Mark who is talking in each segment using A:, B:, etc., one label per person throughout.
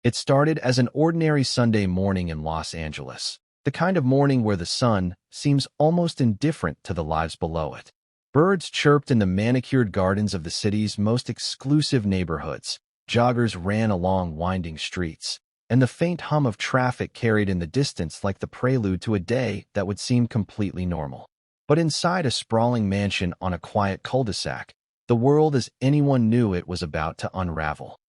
A: It started as an ordinary Sunday morning in Los Angeles, the kind of morning where the sun seems almost indifferent to the lives below it. Birds chirped in the manicured gardens of the city's most exclusive neighborhoods, joggers ran along winding streets, and the faint hum of traffic carried in the distance like the prelude to a day that would seem completely normal. But inside a sprawling mansion on a quiet cul-de-sac, the world as anyone knew it was about to unravel.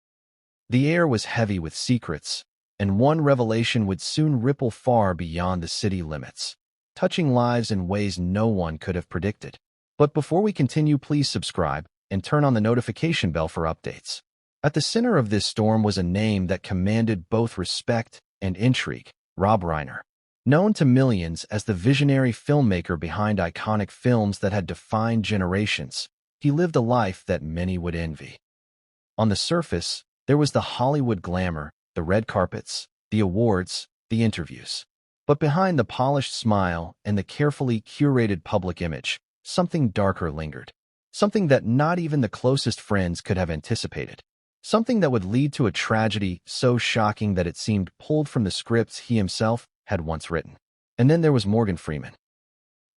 A: The air was heavy with secrets, and one revelation would soon ripple far beyond the city limits, touching lives in ways no one could have predicted. But before we continue, please subscribe and turn on the notification bell for updates. At the center of this storm was a name that commanded both respect and intrigue: Rob Reiner. Known to millions as the visionary filmmaker behind iconic films that had defined generations, he lived a life that many would envy. On the surface, there was the Hollywood glamour, the red carpets, the awards, the interviews. But behind the polished smile and the carefully curated public image, something darker lingered. Something that not even the closest friends could have anticipated. Something that would lead to a tragedy so shocking that it seemed pulled from the scripts he himself had once written. And then there was Morgan Freeman.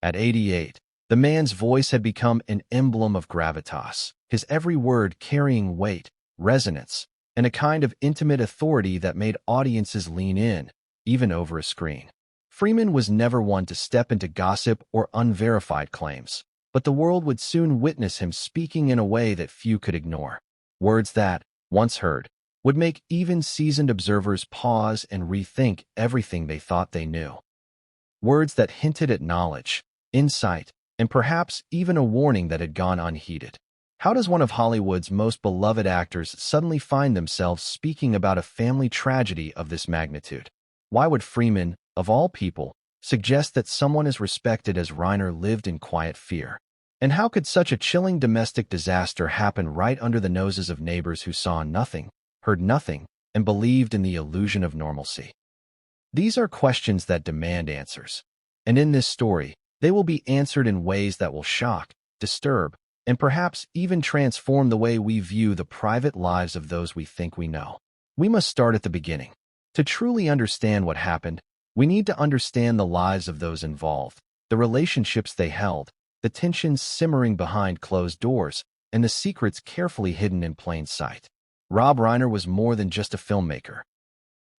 A: At 88, the man's voice had become an emblem of gravitas, his every word carrying weight, resonance, and a kind of intimate authority that made audiences lean in, even over a screen. Freeman was never one to step into gossip or unverified claims, but the world would soon witness him speaking in a way that few could ignore. Words that, once heard, would make even seasoned observers pause and rethink everything they thought they knew. Words that hinted at knowledge, insight, and perhaps even a warning that had gone unheeded. How does one of Hollywood's most beloved actors suddenly find themselves speaking about a family tragedy of this magnitude? Why would Freeman, of all people, suggest that someone as respected as Reiner lived in quiet fear? And how could such a chilling domestic disaster happen right under the noses of neighbors who saw nothing, heard nothing, and believed in the illusion of normalcy? These are questions that demand answers. And in this story, they will be answered in ways that will shock, disturb, and perhaps even transform the way we view the private lives of those we think we know. We must start at the beginning. To truly understand what happened, we need to understand the lives of those involved, the relationships they held, the tensions simmering behind closed doors, and the secrets carefully hidden in plain sight. Rob Reiner was more than just a filmmaker.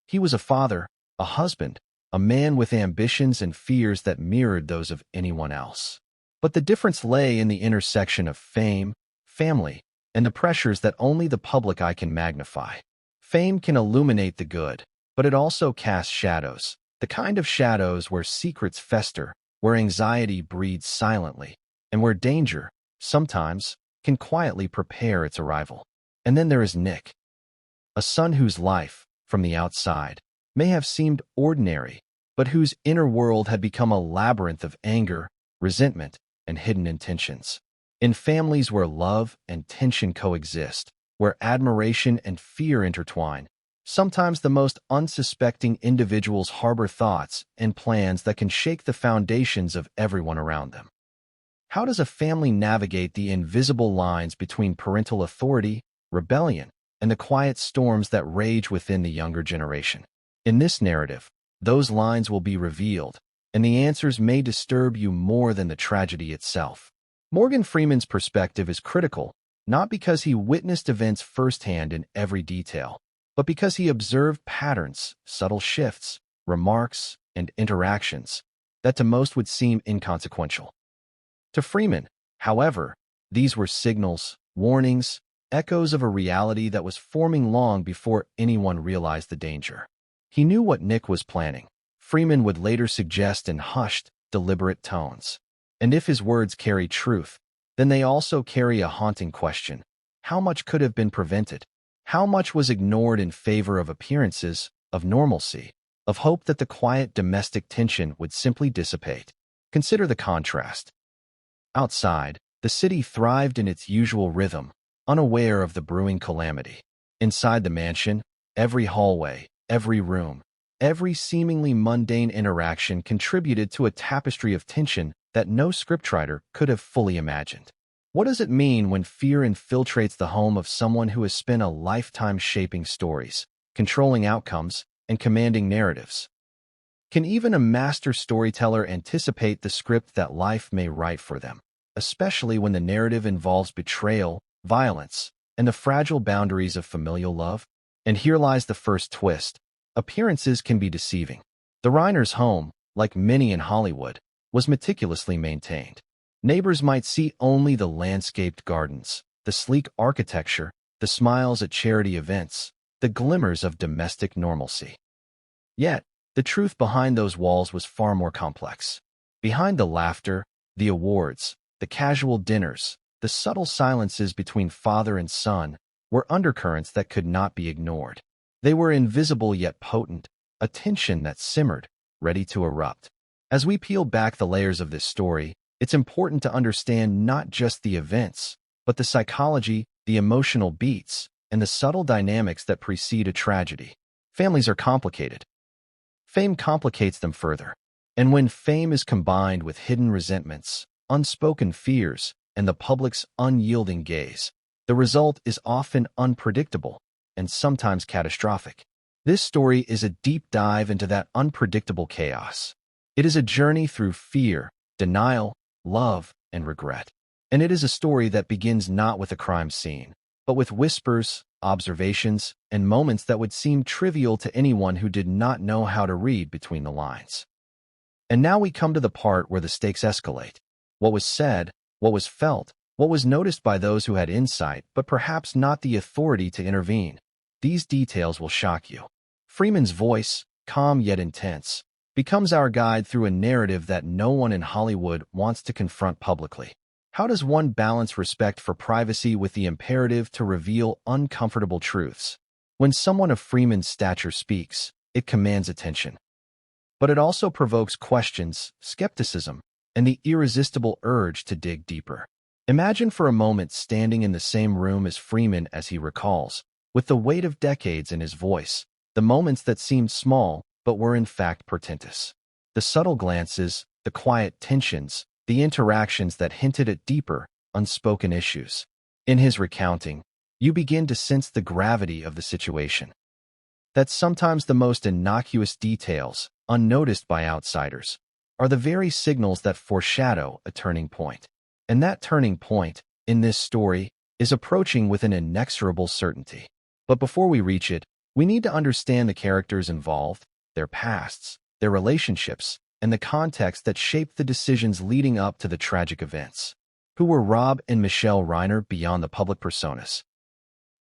A: He was a father, a husband, a man with ambitions and fears that mirrored those of anyone else. But the difference lay in the intersection of fame, family, and the pressures that only the public eye can magnify. Fame can illuminate the good, but it also casts shadows, the kind of shadows where secrets fester, where anxiety breeds silently, and where danger, sometimes, can quietly prepare its arrival. And then there is Nick, a son whose life, from the outside, may have seemed ordinary, but whose inner world had become a labyrinth of anger, resentment, and hidden intentions. In families where love and tension coexist, where admiration and fear intertwine, sometimes the most unsuspecting individuals harbor thoughts and plans that can shake the foundations of everyone around them. How does a family navigate the invisible lines between parental authority, rebellion, and the quiet storms that rage within the younger generation? In this narrative, those lines will be revealed, and the answers may disturb you more than the tragedy itself. Morgan Freeman's perspective is critical, not because he witnessed events firsthand in every detail, but because he observed patterns, subtle shifts, remarks, and interactions that to most would seem inconsequential. To Freeman, however, these were signals, warnings, echoes of a reality that was forming long before anyone realized the danger. He knew what Nick was planning, Freeman would later suggest in hushed, deliberate tones. And if his words carry truth, then they also carry a haunting question. How much could have been prevented? How much was ignored in favor of appearances, of normalcy, of hope that the quiet domestic tension would simply dissipate? Consider the contrast. Outside, the city thrived in its usual rhythm, unaware of the brewing calamity. Inside the mansion, every hallway, every room, every seemingly mundane interaction contributed to a tapestry of tension that no scriptwriter could have fully imagined. What does it mean when fear infiltrates the home of someone who has spent a lifetime shaping stories, controlling outcomes, and commanding narratives. Can even a master storyteller anticipate the script that life may write for them, especially when the narrative involves betrayal, violence, and the fragile boundaries of familial love? And here lies the first twist. Appearances can be deceiving. The Reiners' home, like many in Hollywood, was meticulously maintained. Neighbors might see only the landscaped gardens, the sleek architecture, the smiles at charity events, the glimmers of domestic normalcy. Yet, the truth behind those walls was far more complex. Behind the laughter, the awards, the casual dinners, the subtle silences between father and son were undercurrents that could not be ignored. They were invisible yet potent, a tension that simmered, ready to erupt. As we peel back the layers of this story, it's important to understand not just the events, but the psychology, the emotional beats, and the subtle dynamics that precede a tragedy. Families are complicated. Fame complicates them further. And when fame is combined with hidden resentments, unspoken fears, and the public's unyielding gaze, the result is often unpredictable and sometimes catastrophic. This story is a deep dive into that unpredictable chaos. It is a journey through fear, denial, love, and regret. And it is a story that begins not with a crime scene, but with whispers, observations, and moments that would seem trivial to anyone who did not know how to read between the lines. And now we come to the part where the stakes escalate. What was said, what was felt, what was noticed by those who had insight, but perhaps not the authority to intervene. These details will shock you. Freeman's voice, calm yet intense, becomes our guide through a narrative that no one in Hollywood wants to confront publicly. How does one balance respect for privacy with the imperative to reveal uncomfortable truths? When someone of Freeman's stature speaks, it commands attention. But it also provokes questions, skepticism, and the irresistible urge to dig deeper. Imagine for a moment standing in the same room as Freeman as he recalls, with the weight of decades in his voice, the moments that seemed small but were in fact portentous. The subtle glances, the quiet tensions, the interactions that hinted at deeper, unspoken issues. In his recounting, you begin to sense the gravity of the situation. That sometimes the most innocuous details, unnoticed by outsiders, are the very signals that foreshadow a turning point. And that turning point, in this story, is approaching with an inexorable certainty. But before we reach it, we need to understand the characters involved, their pasts, their relationships, and the context that shaped the decisions leading up to the tragic events. Who were Rob and Michelle Reiner beyond the public personas?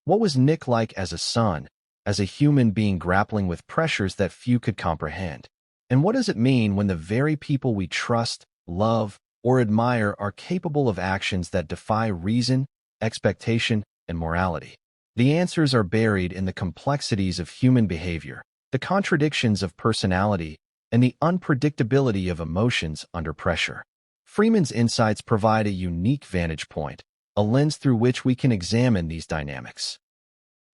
A: What was Nick like as a son, as a human being grappling with pressures that few could comprehend? And what does it mean when the very people we trust, love, or admire are capable of actions that defy reason, expectation, and morality? The answers are buried in the complexities of human behavior, the contradictions of personality, and the unpredictability of emotions under pressure. Freeman's insights provide a unique vantage point, a lens through which we can examine these dynamics.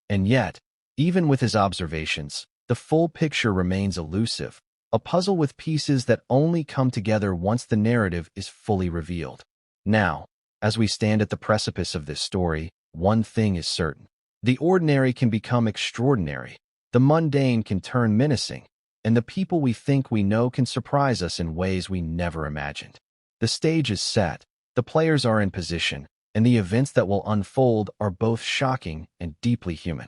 A: And yet, even with his observations, the full picture remains elusive, a puzzle with pieces that only come together once the narrative is fully revealed. Now, as we stand at the precipice of this story, one thing is certain. The ordinary can become extraordinary, the mundane can turn menacing, and the people we think we know can surprise us in ways we never imagined. The stage is set, the players are in position, and the events that will unfold are both shocking and deeply human.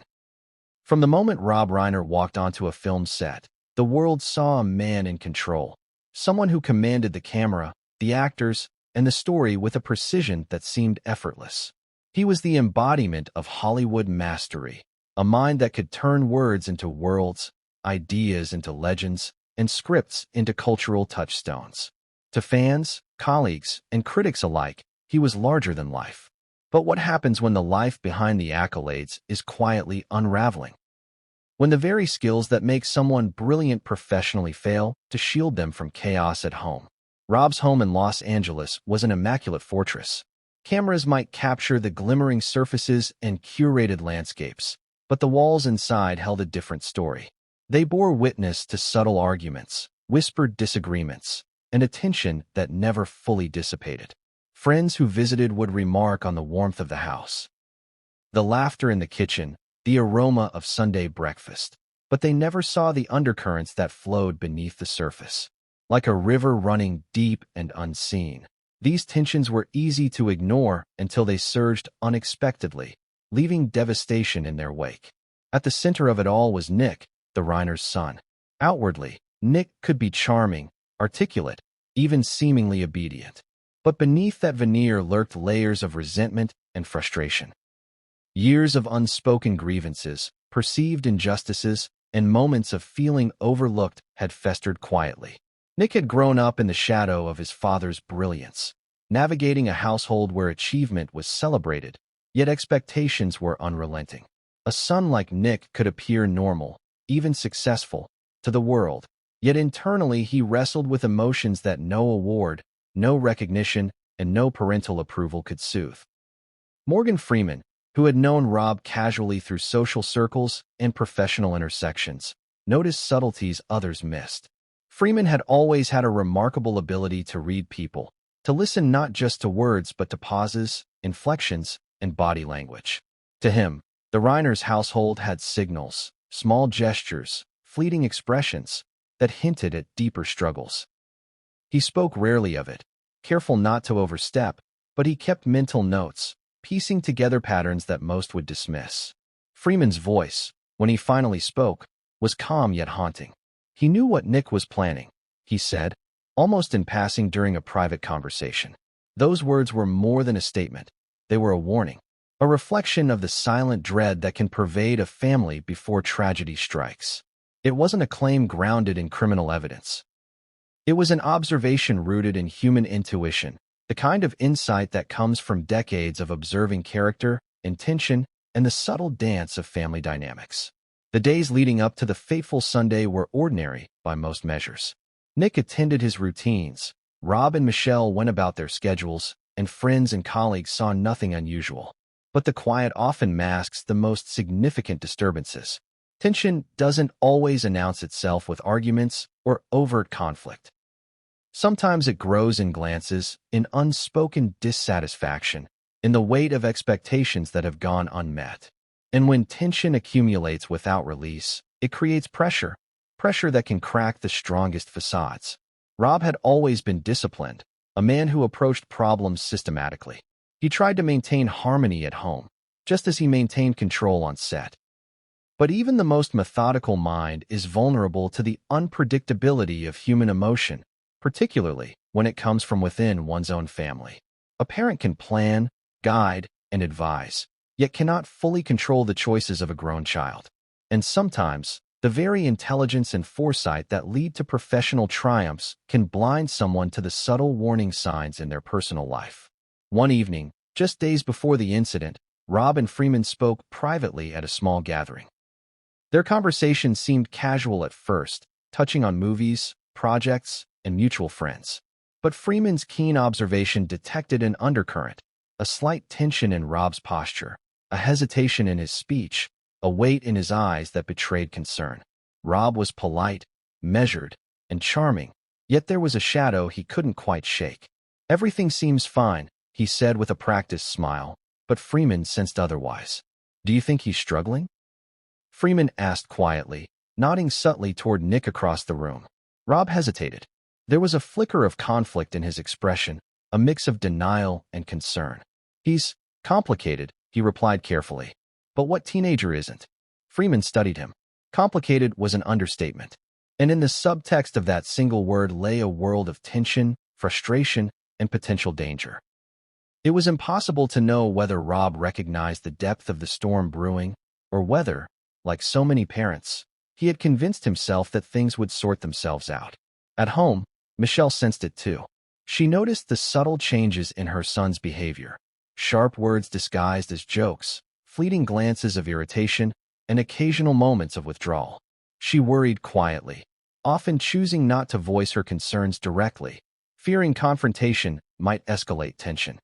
A: From the moment Rob Reiner walked onto a film set, the world saw a man in control, someone who commanded the camera, the actors, and the story with a precision that seemed effortless. He was the embodiment of Hollywood mastery, a mind that could turn words into worlds, ideas into legends, and scripts into cultural touchstones. To fans, colleagues, and critics alike, he was larger than life. But what happens when the life behind the accolades is quietly unraveling? When the very skills that make someone brilliant professionally fail to shield them from chaos at home? Rob's home in Los Angeles was an immaculate fortress. Cameras might capture the glimmering surfaces and curated landscapes, but the walls inside held a different story. They bore witness to subtle arguments, whispered disagreements, and a tension that never fully dissipated. Friends who visited would remark on the warmth of the house, the laughter in the kitchen, the aroma of Sunday breakfast. but they never saw the undercurrents that flowed beneath the surface. Like a river running deep and unseen, these tensions were easy to ignore until they surged unexpectedly, leaving devastation in their wake. At the center of it all was Nick, the Reiner's son. Outwardly, Nick could be charming, articulate, even seemingly obedient. But beneath that veneer lurked layers of resentment and frustration. Years of unspoken grievances, perceived injustices, and moments of feeling overlooked had festered quietly. Nick had grown up in the shadow of his father's brilliance, navigating a household where achievement was celebrated, yet expectations were unrelenting. A son like Nick could appear normal, even successful, to the world, yet internally he wrestled with emotions that no award, no recognition, and no parental approval could soothe. Morgan Freeman, who had known Rob casually through social circles and professional intersections, noticed subtleties others missed. Freeman had always had a remarkable ability to read people, to listen not just to words but to pauses, inflections, and body language. To him, the Reiner's household had signals, small gestures, fleeting expressions that hinted at deeper struggles. He spoke rarely of it, careful not to overstep, but he kept mental notes, piecing together patterns that most would dismiss. Freeman's voice, when he finally spoke, was calm yet haunting. He knew what Nick was planning, he said, almost in passing during a private conversation. Those words were more than a statement. They were a warning, a reflection of the silent dread that can pervade a family before tragedy strikes. It wasn't a claim grounded in criminal evidence. It was an observation rooted in human intuition, the kind of insight that comes from decades of observing character, intention, and the subtle dance of family dynamics. The days leading up to the fateful Sunday were ordinary by most measures. Nick attended his routines, Rob and Michelle went about their schedules, and friends and colleagues saw nothing unusual. But the quiet often masks the most significant disturbances. Tension doesn't always announce itself with arguments or overt conflict. Sometimes it grows in glances, in unspoken dissatisfaction, in the weight of expectations that have gone unmet. And when tension accumulates without release, it creates pressure that can crack the strongest facades. Rob had always been disciplined, a man who approached problems systematically. He tried to maintain harmony at home, just as he maintained control on set. But even the most methodical mind is vulnerable to the unpredictability of human emotion, particularly when it comes from within one's own family. A parent can plan, guide, and advise, yet cannot fully control the choices of a grown child. And sometimes, the very intelligence and foresight that lead to professional triumphs can blind someone to the subtle warning signs in their personal life. One evening, just days before the incident, Rob and Freeman spoke privately at a small gathering. Their conversation seemed casual at first, touching on movies, projects, and mutual friends. But Freeman's keen observation detected an undercurrent, a slight tension in Rob's posture, a hesitation in his speech, a weight in his eyes that betrayed concern. Rob was polite, measured, and charming, yet there was a shadow he couldn't quite shake. "Everything seems fine," he said with a practiced smile, but Freeman sensed otherwise. "Do you think he's struggling?" Freeman asked quietly, nodding subtly toward Nick across the room. Rob hesitated. There was a flicker of conflict in his expression, a mix of denial and concern. "He's complicated," he replied carefully. "But what teenager isn't?" Freeman studied him. Complicated was an understatement. And in the subtext of that single word lay a world of tension, frustration, and potential danger. It was impossible to know whether Rob recognized the depth of the storm brewing, or whether, like so many parents, he had convinced himself that things would sort themselves out. At home, Michelle sensed it too. She noticed the subtle changes in her son's behavior. Sharp words disguised as jokes, fleeting glances of irritation, and occasional moments of withdrawal. She worried quietly, often choosing not to voice her concerns directly, fearing confrontation might escalate tension.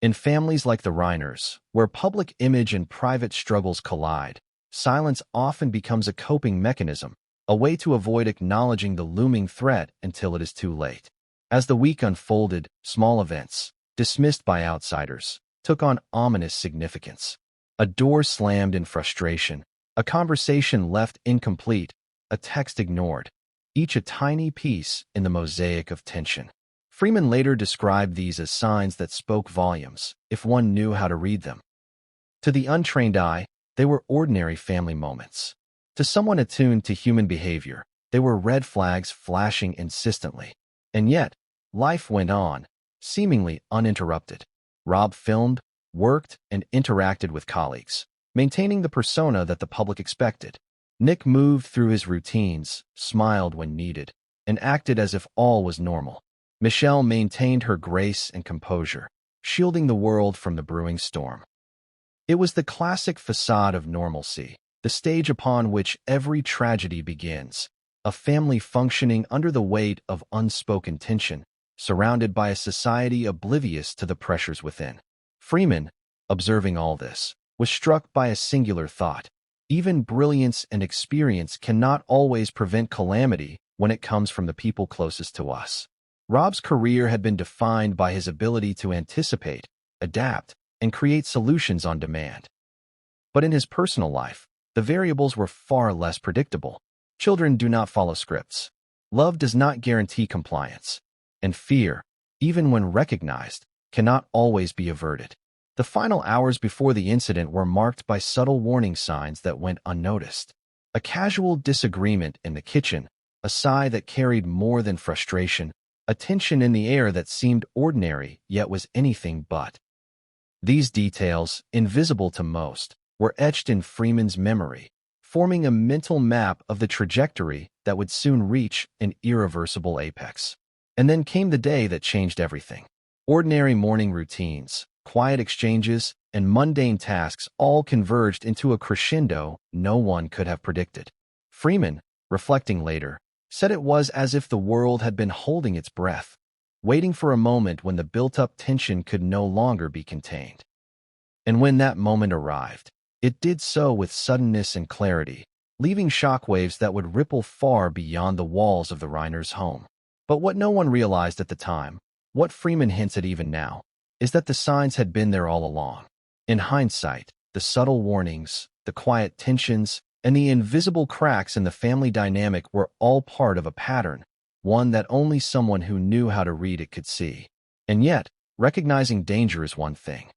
A: In families like the Reiners, where public image and private struggles collide, silence often becomes a coping mechanism, a way to avoid acknowledging the looming threat until it is too late. As the week unfolded, small events, dismissed by outsiders, took on ominous significance. A door slammed in frustration, A conversation left incomplete, a text ignored, each a tiny piece in the mosaic of tension. Freeman later described these as signs that spoke volumes, if one knew how to read them. To the untrained eye, they were ordinary family moments. To someone attuned to human behavior, they were red flags flashing insistently. And yet, life went on, seemingly uninterrupted. Rob filmed, worked, and interacted with colleagues, maintaining the persona that the public expected. Nick moved through his routines, smiled when needed, and acted as if all was normal. Michelle maintained her grace and composure, shielding the world from the brewing storm. It was the classic facade of normalcy, the stage upon which every tragedy begins, a family functioning under the weight of unspoken tension, surrounded by a society oblivious to the pressures within. Freeman, observing all this, was struck by a singular thought. Even brilliance and experience cannot always prevent calamity when it comes from the people closest to us. Rob's career had been defined by his ability to anticipate, adapt, and create solutions on demand. But in his personal life, the variables were far less predictable. Children do not follow scripts. Love does not guarantee compliance. And fear, even when recognized, cannot always be averted. The final hours before the incident were marked by subtle warning signs that went unnoticed. A casual disagreement in the kitchen, a sigh that carried more than frustration, a tension in the air that seemed ordinary yet was anything but. These details, invisible to most, were etched in Freeman's memory, forming a mental map of the trajectory that would soon reach an irreversible apex. And then came the day that changed everything. Ordinary morning routines, quiet exchanges, and mundane tasks all converged into a crescendo no one could have predicted. Freeman, reflecting later, said it was as if the world had been holding its breath, waiting for a moment when the built-up tension could no longer be contained. And when that moment arrived, it did so with suddenness and clarity, leaving shockwaves that would ripple far beyond the walls of the Reiners' home. But what no one realized at the time, what Freeman hints at even now, is that the signs had been there all along. In hindsight, the subtle warnings, the quiet tensions, and the invisible cracks in the family dynamic were all part of a pattern, one that only someone who knew how to read it could see. And yet, recognizing danger is one thing.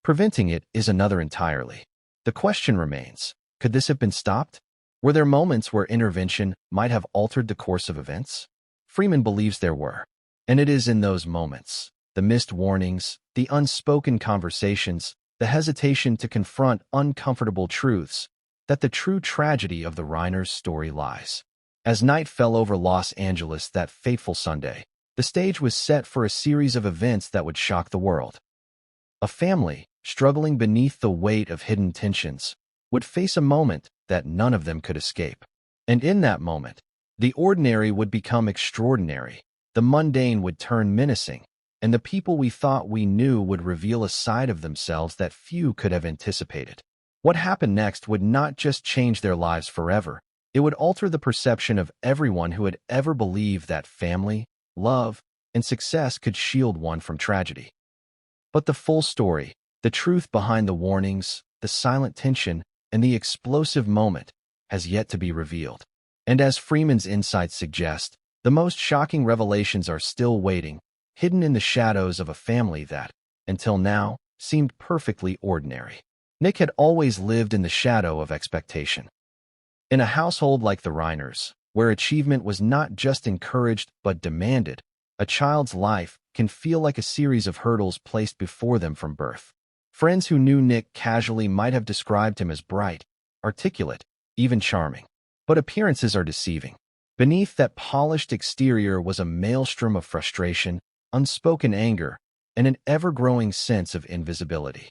A: Preventing it is another entirely. The question remains, could this have been stopped? Were there moments where intervention might have altered the course of events? Freeman believes there were. And it is in those moments, the missed warnings, the unspoken conversations, the hesitation to confront uncomfortable truths, that the true tragedy of the Reiners' story lies. As night fell over Los Angeles that fateful Sunday, the stage was set for a series of events that would shock the world. A family, struggling beneath the weight of hidden tensions, would face a moment that none of them could escape. And in that moment, the ordinary would become extraordinary, the mundane would turn menacing, and the people we thought we knew would reveal a side of themselves that few could have anticipated. What happened next would not just change their lives forever, it would alter the perception of everyone who had ever believed that family, love, and success could shield one from tragedy. But the full story, the truth behind the warnings, the silent tension, and the explosive moment, has yet to be revealed. And as Freeman's insights suggest, the most shocking revelations are still waiting, hidden in the shadows of a family that, until now, seemed perfectly ordinary. Nick had always lived in the shadow of expectation. In a household like the Reiners, where achievement was not just encouraged but demanded, a child's life can feel like a series of hurdles placed before them from birth. Friends who knew Nick casually might have described him as bright, articulate, even charming. But appearances are deceiving. Beneath that polished exterior was a maelstrom of frustration, unspoken anger, and an ever-growing sense of invisibility.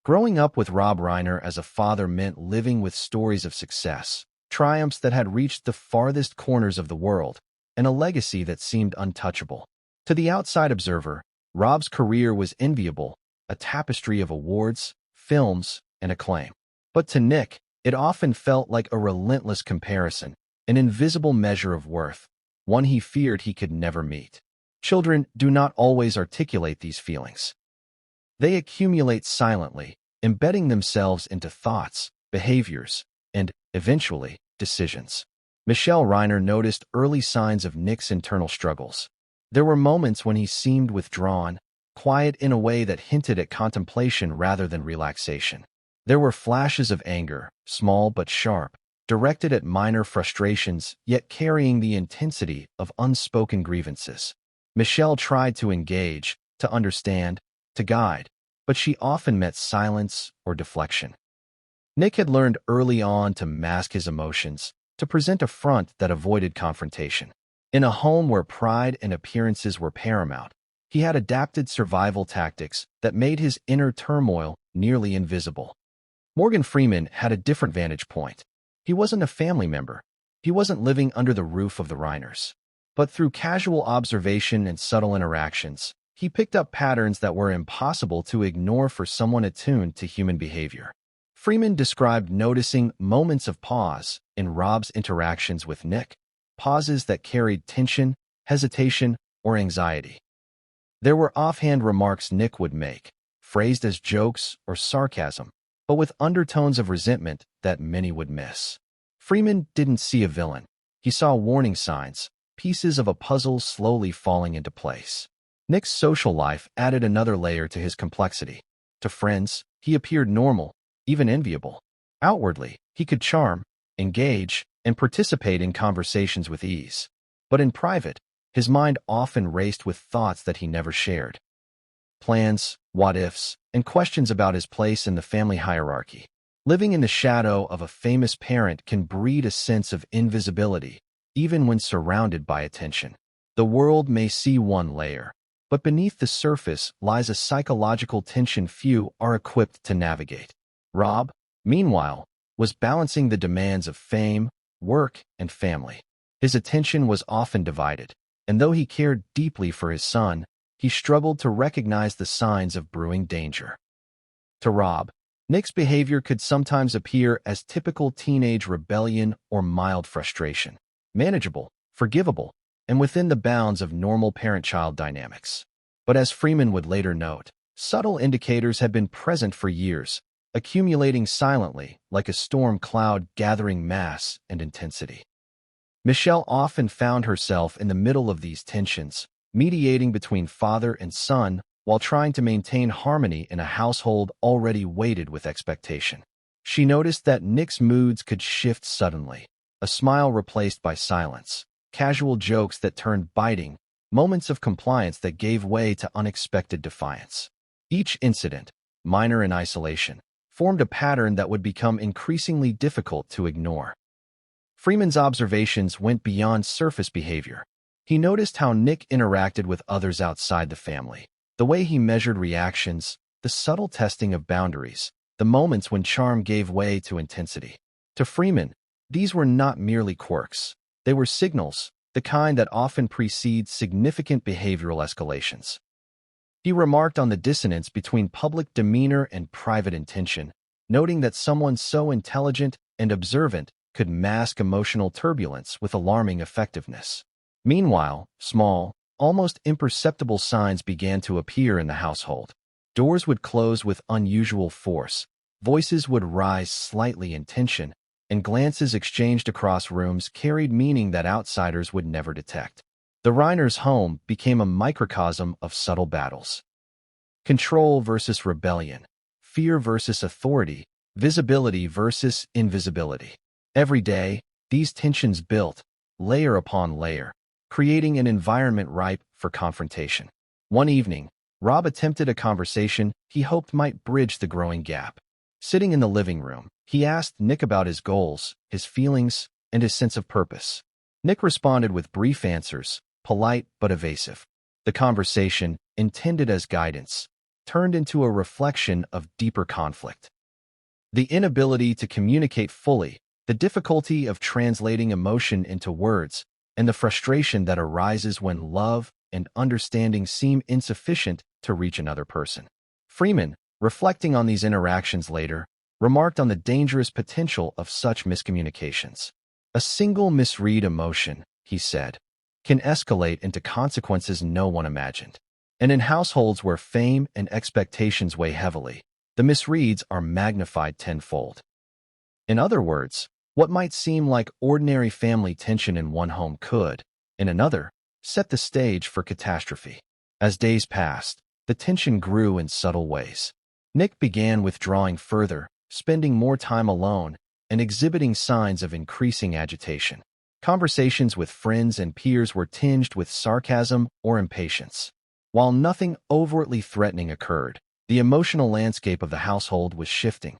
A: Growing up with Rob Reiner as a father meant living with stories of success, triumphs that had reached the farthest corners of the world, and a legacy that seemed untouchable. To the outside observer, Rob's career was enviable, a tapestry of awards, films, and acclaim. But to Nick, it often felt like a relentless comparison, an invisible measure of worth, one he feared he could never meet. Children do not always articulate these feelings. They accumulate silently, embedding themselves into thoughts, behaviors, and, eventually, decisions. Michelle Reiner noticed early signs of Nick's internal struggles. There were moments when he seemed withdrawn, quiet in a way that hinted at contemplation rather than relaxation. There were flashes of anger, small but sharp, directed at minor frustrations yet carrying the intensity of unspoken grievances. Michelle tried to engage, to understand, to guide, but she often met silence or deflection. Nick had learned early on to mask his emotions, to present a front that avoided confrontation. In a home where pride and appearances were paramount, he had adapted survival tactics that made his inner turmoil nearly invisible. Morgan Freeman had a different vantage point. He wasn't a family member. He wasn't living under the roof of the Reiners. But through casual observation and subtle interactions, he picked up patterns that were impossible to ignore for someone attuned to human behavior. Freeman described noticing moments of pause in Rob's interactions with Nick, pauses that carried tension, hesitation, or anxiety. There were offhand remarks Nick would make, phrased as jokes or sarcasm, but with undertones of resentment that many would miss. Freeman didn't see a villain. He saw warning signs, pieces of a puzzle slowly falling into place. Nick's social life added another layer to his complexity. To friends, he appeared normal, even enviable. Outwardly, he could charm, engage, and participate in conversations with ease. But in private, his mind often raced with thoughts that he never shared. Plans, what-ifs, and questions about his place in the family hierarchy. Living in the shadow of a famous parent can breed a sense of invisibility, even when surrounded by attention. The world may see one layer, but beneath the surface lies a psychological tension few are equipped to navigate. Rob, meanwhile, was balancing the demands of fame, work, and family. His attention was often divided, and though he cared deeply for his son, he struggled to recognize the signs of brewing danger. To Rob, Nick's behavior could sometimes appear as typical teenage rebellion or mild frustration, manageable, forgivable, and within the bounds of normal parent-child dynamics. But as Freeman would later note, subtle indicators had been present for years, accumulating silently like a storm cloud gathering mass and intensity. Michelle often found herself in the middle of these tensions, mediating between father and son while trying to maintain harmony in a household already weighted with expectation. She noticed that Nick's moods could shift suddenly, a smile replaced by silence, casual jokes that turned biting, moments of compliance that gave way to unexpected defiance. Each incident, minor in isolation, formed a pattern that would become increasingly difficult to ignore. Freeman's observations went beyond surface behavior. He noticed how Nick interacted with others outside the family, the way he measured reactions, the subtle testing of boundaries, the moments when charm gave way to intensity. To Freeman, these were not merely quirks. They were signals, the kind that often precede significant behavioral escalations. He remarked on the dissonance between public demeanor and private intention, noting that someone so intelligent and observant could mask emotional turbulence with alarming effectiveness. Meanwhile, small, almost imperceptible signs began to appear in the household. Doors would close with unusual force, voices would rise slightly in tension, and glances exchanged across rooms carried meaning that outsiders would never detect. The Reiners' home became a microcosm of subtle battles. Control versus rebellion, fear versus authority, visibility versus invisibility. Every day, these tensions built, layer upon layer, creating an environment ripe for confrontation. One evening, Rob attempted a conversation he hoped might bridge the growing gap. Sitting in the living room, he asked Nick about his goals, his feelings, and his sense of purpose. Nick responded with brief answers, polite but evasive. The conversation, intended as guidance, turned into a reflection of deeper conflict. The inability to communicate fully, the difficulty of translating emotion into words, and the frustration that arises when love and understanding seem insufficient to reach another person. Freeman, reflecting on these interactions later, remarked on the dangerous potential of such miscommunications. A single misread emotion, he said, can escalate into consequences no one imagined. And in households where fame and expectations weigh heavily, the misreads are magnified tenfold. In other words, what might seem like ordinary family tension in one home could, in another, set the stage for catastrophe. As days passed, the tension grew in subtle ways. Nick began withdrawing further, spending more time alone, and exhibiting signs of increasing agitation. Conversations with friends and peers were tinged with sarcasm or impatience. While nothing overtly threatening occurred, the emotional landscape of the household was shifting.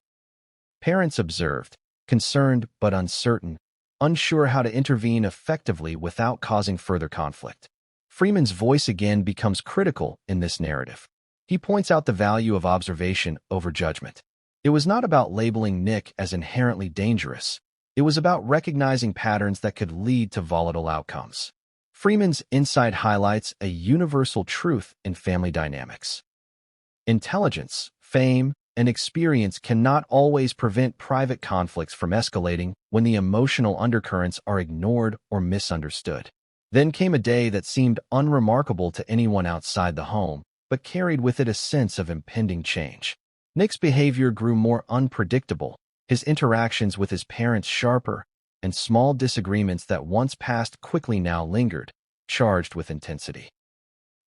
A: Parents observed, concerned but uncertain, unsure how to intervene effectively without causing further conflict. Freeman's voice again becomes critical in this narrative. He points out the value of observation over judgment. It was not about labeling Nick as inherently dangerous. It was about recognizing patterns that could lead to volatile outcomes. Freeman's insight highlights a universal truth in family dynamics. Intelligence, fame, and experience cannot always prevent private conflicts from escalating when the emotional undercurrents are ignored or misunderstood. Then came a day that seemed unremarkable to anyone outside the home, but carried with it a sense of impending change. Nick's behavior grew more unpredictable, his interactions with his parents sharper, and small disagreements that once passed quickly now lingered, charged with intensity.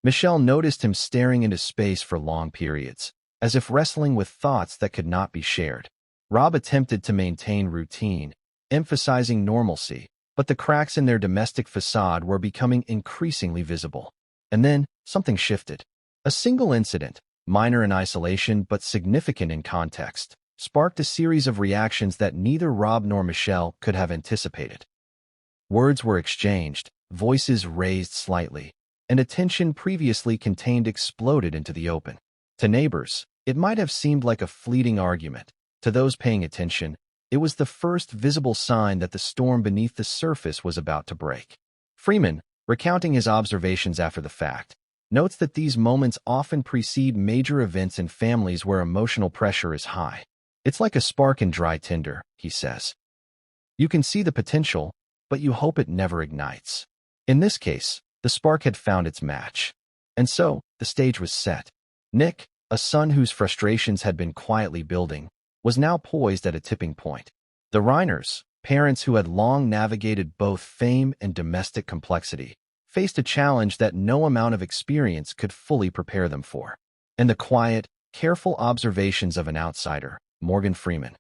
A: Michelle noticed him staring into space for long periods, as if wrestling with thoughts that could not be shared. Rob attempted to maintain routine, emphasizing normalcy, but the cracks in their domestic facade were becoming increasingly visible. And then, something shifted. A single incident, minor in isolation but significant in context, sparked a series of reactions that neither Rob nor Michelle could have anticipated. Words were exchanged, voices raised slightly, and a tension previously contained exploded into the open. To neighbors, it might have seemed like a fleeting argument. To those paying attention, it was the first visible sign that the storm beneath the surface was about to break. Freeman, recounting his observations after the fact, notes that these moments often precede major events in families where emotional pressure is high. It's like a spark in dry tinder, he says. You can see the potential, but you hope it never ignites. In this case, the spark had found its match. And so, the stage was set. Nick, a son whose frustrations had been quietly building, was now poised at a tipping point. The Reiners, parents who had long navigated both fame and domestic complexity, faced a challenge that no amount of experience could fully prepare them for. And the quiet, careful observations of an outsider, Morgan Freeman,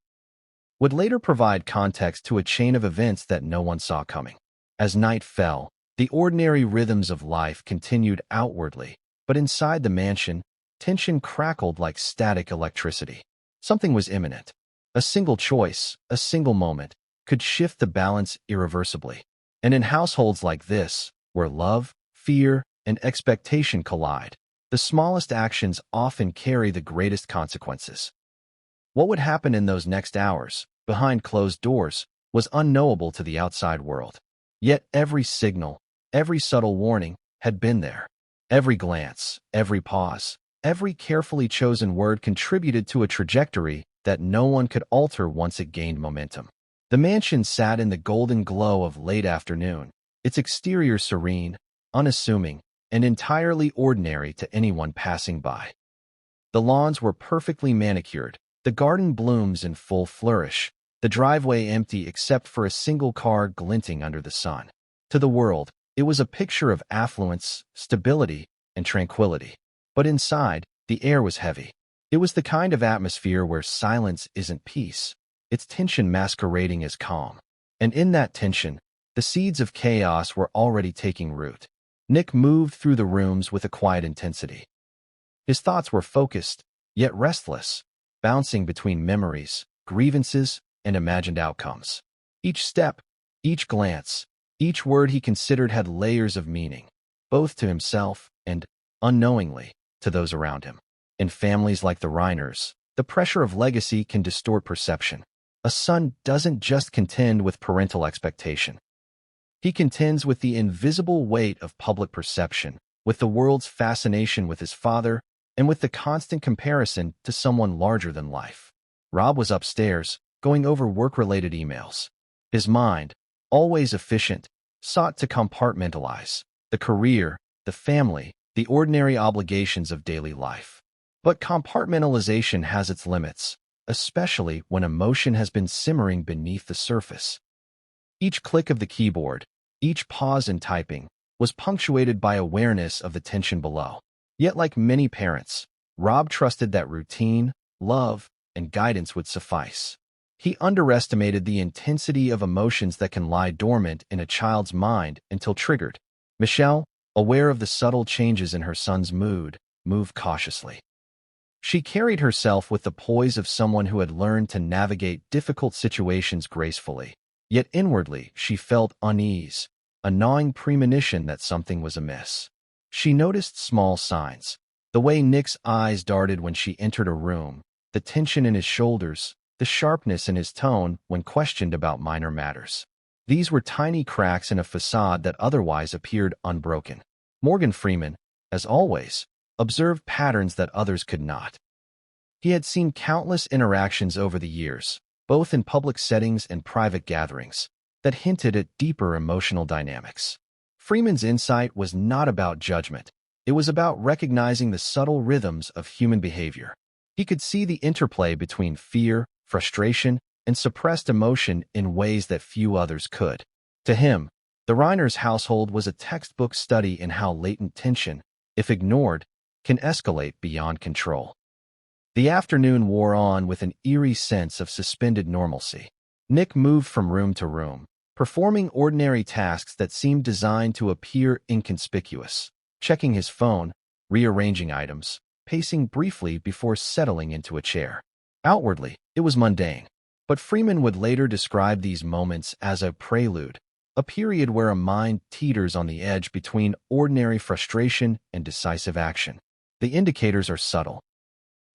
A: would later provide context to a chain of events that no one saw coming. As night fell, the ordinary rhythms of life continued outwardly, but inside the mansion, tension crackled like static electricity. Something was imminent. A single choice, a single moment, could shift the balance irreversibly. And in households like this, where love, fear, and expectation collide, the smallest actions often carry the greatest consequences. What would happen in those next hours, behind closed doors, was unknowable to the outside world. Yet every signal, every subtle warning, had been there. Every glance, every pause, every carefully chosen word contributed to a trajectory that no one could alter once it gained momentum. The mansion sat in the golden glow of late afternoon, its exterior serene, unassuming, and entirely ordinary to anyone passing by. The lawns were perfectly manicured, the garden blooms in full flourish, the driveway empty except for a single car glinting under the sun. To the world, it was a picture of affluence, stability, and tranquility. But inside, the air was heavy. It was the kind of atmosphere where silence isn't peace, it's tension masquerading as calm. And in that tension, the seeds of chaos were already taking root. Nick moved through the rooms with a quiet intensity. His thoughts were focused, yet restless, bouncing between memories, grievances, and imagined outcomes. Each step, each glance, each word he considered had layers of meaning, both to himself and, unknowingly, to those around him. In families like the Reiners, the pressure of legacy can distort perception. A son doesn't just contend with parental expectation. He contends with the invisible weight of public perception, with the world's fascination with his father, and with the constant comparison to someone larger than life. Rob was upstairs, going over work-related emails. His mind, always efficient, sought to compartmentalize the career, the family, the ordinary obligations of daily life. But compartmentalization has its limits, especially when emotion has been simmering beneath the surface. Each click of the keyboard, each pause in typing, was punctuated by awareness of the tension below. Yet, like many parents, Rob trusted that routine, love, and guidance would suffice. He underestimated the intensity of emotions that can lie dormant in a child's mind until triggered. Michelle, aware of the subtle changes in her son's mood, moved cautiously. She carried herself with the poise of someone who had learned to navigate difficult situations gracefully. Yet inwardly, she felt unease, a gnawing premonition that something was amiss. She noticed small signs: the way Nick's eyes darted when she entered a room, the tension in his shoulders, the sharpness in his tone when questioned about minor matters. These were tiny cracks in a facade that otherwise appeared unbroken. Morgan Freeman, as always, observed patterns that others could not. He had seen countless interactions over the years, both in public settings and private gatherings, that hinted at deeper emotional dynamics. Freeman's insight was not about judgment. It was about recognizing the subtle rhythms of human behavior. He could see the interplay between fear, frustration, and suppressed emotion in ways that few others could. To him, the Reiners household was a textbook study in how latent tension, if ignored, can escalate beyond control. The afternoon wore on with an eerie sense of suspended normalcy. Nick moved from room to room, performing ordinary tasks that seemed designed to appear inconspicuous, checking his phone, rearranging items, pacing briefly before settling into a chair. Outwardly, it was mundane, but Freeman would later describe these moments as a prelude, a period where a mind teeters on the edge between ordinary frustration and decisive action. The indicators are subtle.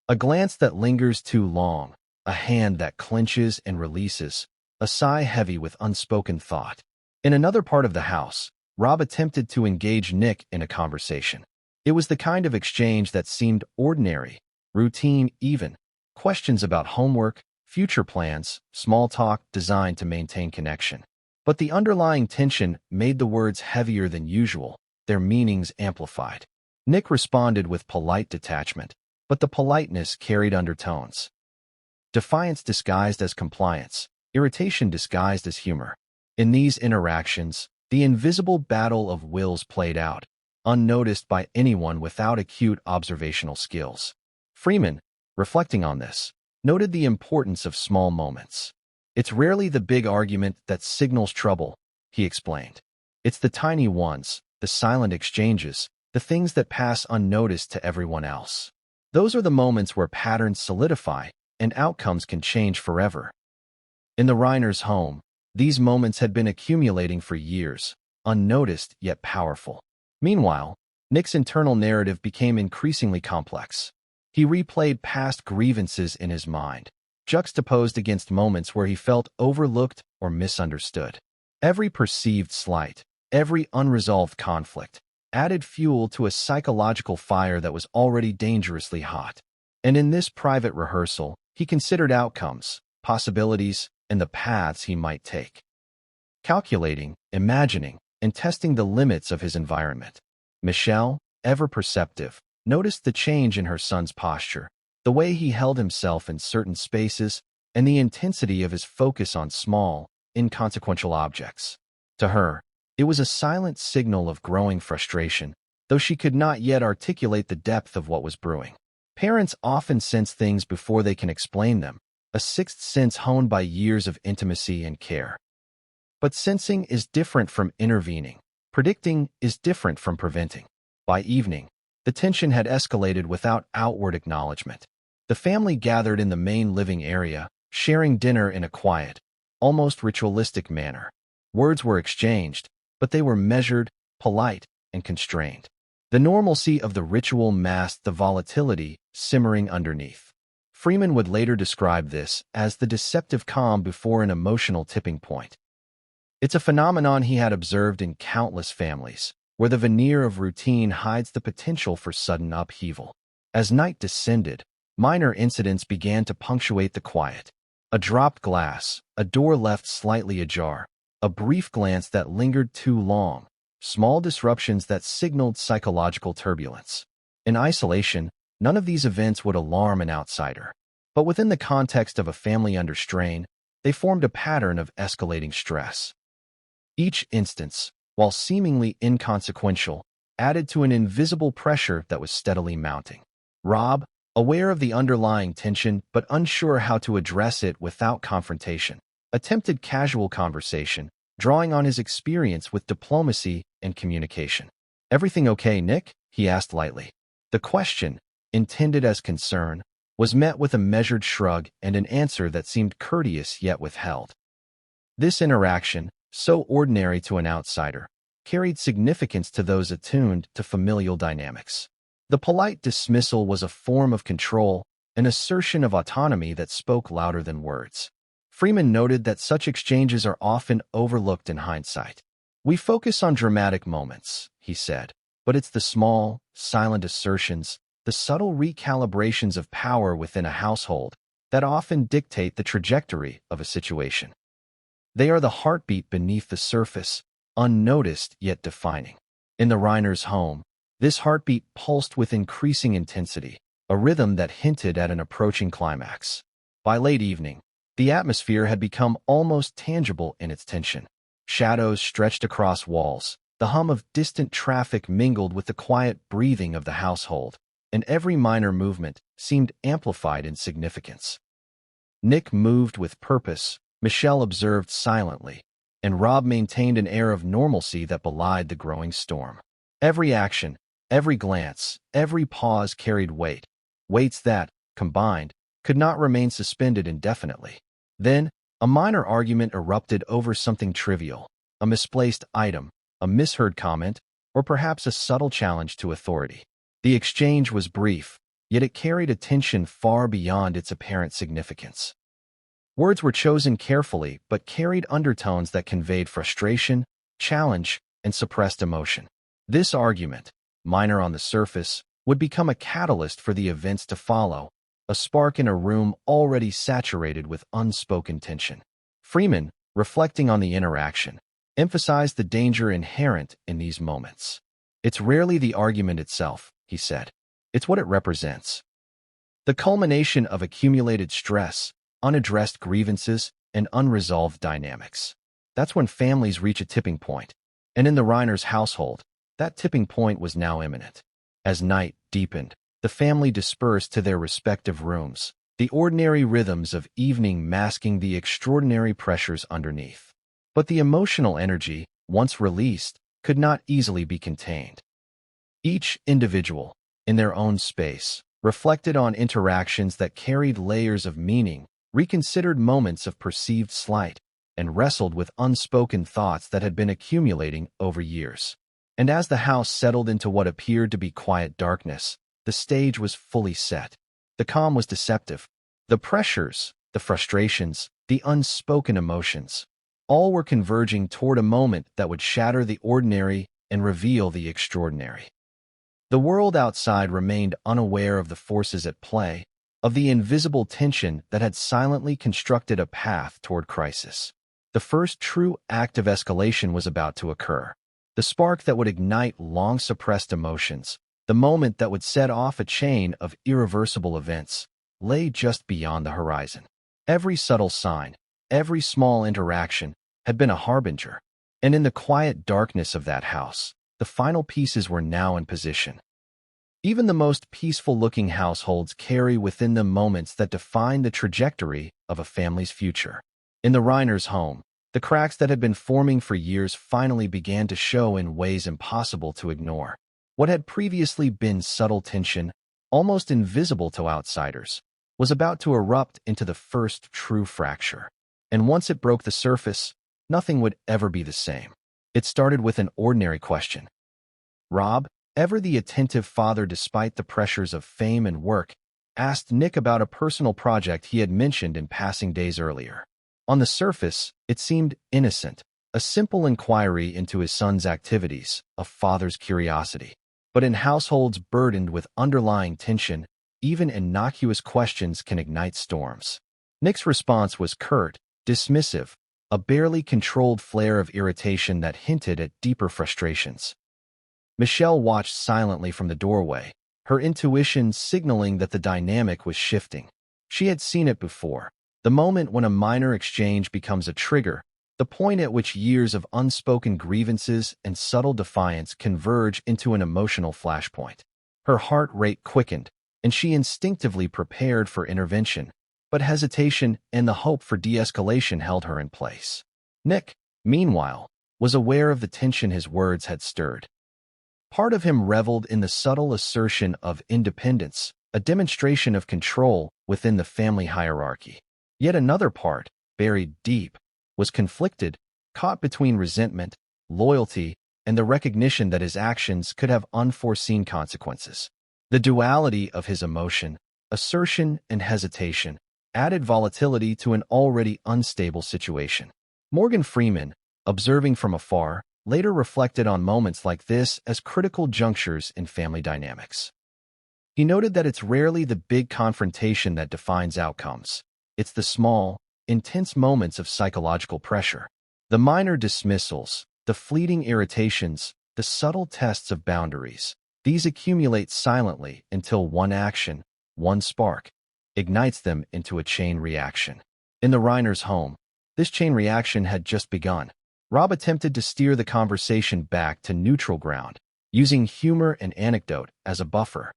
A: A glance that lingers too long, a hand that clenches and releases, a sigh heavy with unspoken thought. In another part of the house, Rob attempted to engage Nick in a conversation. It was the kind of exchange that seemed ordinary, routine even, questions about homework, future plans, small talk designed to maintain connection. But the underlying tension made the words heavier than usual, their meanings amplified. Nick responded with polite detachment, but the politeness carried undertones. Defiance disguised as compliance, irritation disguised as humor. In these interactions, the invisible battle of wills played out, unnoticed by anyone without acute observational skills. Freeman, reflecting on this, noted the importance of small moments. It's rarely the big argument that signals trouble, he explained. It's the tiny ones, the silent exchanges, the things that pass unnoticed to everyone else. Those are the moments where patterns solidify and outcomes can change forever. In the Reiners' home, these moments had been accumulating for years, unnoticed yet powerful. Meanwhile, Nick's internal narrative became increasingly complex. He replayed past grievances in his mind, juxtaposed against moments where he felt overlooked or misunderstood. Every perceived slight, every unresolved conflict, added fuel to a psychological fire that was already dangerously hot. And in this private rehearsal, he considered outcomes, possibilities, and the paths he might take. Calculating, imagining, and testing the limits of his environment. Michelle, ever perceptive, noticed the change in her son's posture, the way he held himself in certain spaces, and the intensity of his focus on small, inconsequential objects. To her, it was a silent signal of growing frustration, though she could not yet articulate the depth of what was brewing. Parents often sense things before they can explain them, a sixth sense honed by years of intimacy and care. But sensing is different from intervening. Predicting is different from preventing. By evening, the tension had escalated without outward acknowledgement. The family gathered in the main living area, sharing dinner in a quiet, almost ritualistic manner. Words were exchanged, but they were measured, polite, and constrained. The normalcy of the ritual masked the volatility simmering underneath. Freeman would later describe this as the deceptive calm before an emotional tipping point. It's a phenomenon he had observed in countless families, where the veneer of routine hides the potential for sudden upheaval. As night descended, minor incidents began to punctuate the quiet. A dropped glass, a door left slightly ajar, a brief glance that lingered too long, small disruptions that signaled psychological turbulence. In isolation, none of these events would alarm an outsider. But within the context of a family under strain, they formed a pattern of escalating stress. Each instance, while seemingly inconsequential, added to an invisible pressure that was steadily mounting. Rob, aware of the underlying tension but unsure how to address it without confrontation, attempted casual conversation, drawing on his experience with diplomacy and communication. "Everything okay, Nick?" he asked lightly. The question, intended as concern, was met with a measured shrug and an answer that seemed courteous yet withheld. This interaction, so ordinary to an outsider, carried significance to those attuned to familial dynamics. The polite dismissal was a form of control, an assertion of autonomy that spoke louder than words. Freeman noted that such exchanges are often overlooked in hindsight. "We focus on dramatic moments," he said, "but it's the small, silent assertions, the subtle recalibrations of power within a household that often dictate the trajectory of a situation. They are the heartbeat beneath the surface, unnoticed yet defining." In the Reiners' home, this heartbeat pulsed with increasing intensity, a rhythm that hinted at an approaching climax. By late evening, the atmosphere had become almost tangible in its tension. Shadows stretched across walls, the hum of distant traffic mingled with the quiet breathing of the household, and every minor movement seemed amplified in significance. Nick moved with purpose, Michelle observed silently, and Rob maintained an air of normalcy that belied the growing storm. Every action, every glance, every pause carried weights that, combined, could not remain suspended indefinitely. Then, a minor argument erupted over something trivial, a misplaced item, a misheard comment, or perhaps a subtle challenge to authority. The exchange was brief, yet it carried a tension far beyond its apparent significance. Words were chosen carefully but carried undertones that conveyed frustration, challenge, and suppressed emotion. This argument, minor on the surface, would become a catalyst for the events to follow, a spark in a room already saturated with unspoken tension. Freeman, reflecting on the interaction, emphasized the danger inherent in these moments. "It's rarely the argument itself," he said. "It's what it represents. The culmination of accumulated stress, unaddressed grievances, and unresolved dynamics. That's when families reach a tipping point, and in the Reiners household, that tipping point was now imminent. As night deepened, the family dispersed to their respective rooms, the ordinary rhythms of evening masking the extraordinary pressures underneath. But the emotional energy, once released, could not easily be contained. Each individual, in their own space, reflected on interactions that carried layers of meaning, reconsidered moments of perceived slight, and wrestled with unspoken thoughts that had been accumulating over years. And as the house settled into what appeared to be quiet darkness, the stage was fully set. The calm was deceptive. The pressures, the frustrations, the unspoken emotions, all were converging toward a moment that would shatter the ordinary and reveal the extraordinary. The world outside remained unaware of the forces at play, of the invisible tension that had silently constructed a path toward crisis. The first true act of escalation was about to occur. The spark that would ignite long-suppressed emotions, the moment that would set off a chain of irreversible events, lay just beyond the horizon. Every subtle sign, every small interaction had been a harbinger, and in the quiet darkness of that house, the final pieces were now in position. Even the most peaceful-looking households carry within them moments that define the trajectory of a family's future. In the Reiners' home, the cracks that had been forming for years finally began to show in ways impossible to ignore. What had previously been subtle tension, almost invisible to outsiders, was about to erupt into the first true fracture. And once it broke the surface, nothing would ever be the same. It started with an ordinary question. Rob, ever the attentive father despite the pressures of fame and work, asked Nick about a personal project he had mentioned in passing days earlier. On the surface, it seemed innocent, a simple inquiry into his son's activities, a father's curiosity. But in households burdened with underlying tension, even innocuous questions can ignite storms. Nick's response was curt, dismissive, a barely controlled flare of irritation that hinted at deeper frustrations. Michelle watched silently from the doorway, her intuition signaling that the dynamic was shifting. She had seen it before. The moment when a minor exchange becomes a trigger, the point at which years of unspoken grievances and subtle defiance converge into an emotional flashpoint. Her heart rate quickened, and she instinctively prepared for intervention, but hesitation and the hope for de-escalation held her in place. Nick, meanwhile, was aware of the tension his words had stirred. Part of him reveled in the subtle assertion of independence, a demonstration of control within the family hierarchy. Yet another part, buried deep, was conflicted, caught between resentment, loyalty, and the recognition that his actions could have unforeseen consequences. The duality of his emotion, assertion and hesitation, added volatility to an already unstable situation. Morgan Freeman, observing from afar, later reflected on moments like this as critical junctures in family dynamics. He noted that it's rarely the big confrontation that defines outcomes. It's the small, intense moments of psychological pressure. The minor dismissals, the fleeting irritations, the subtle tests of boundaries. These accumulate silently until one action, one spark, ignites them into a chain reaction. In the Reiner's home, this chain reaction had just begun. Rob attempted to steer the conversation back to neutral ground, using humor and anecdote as a buffer.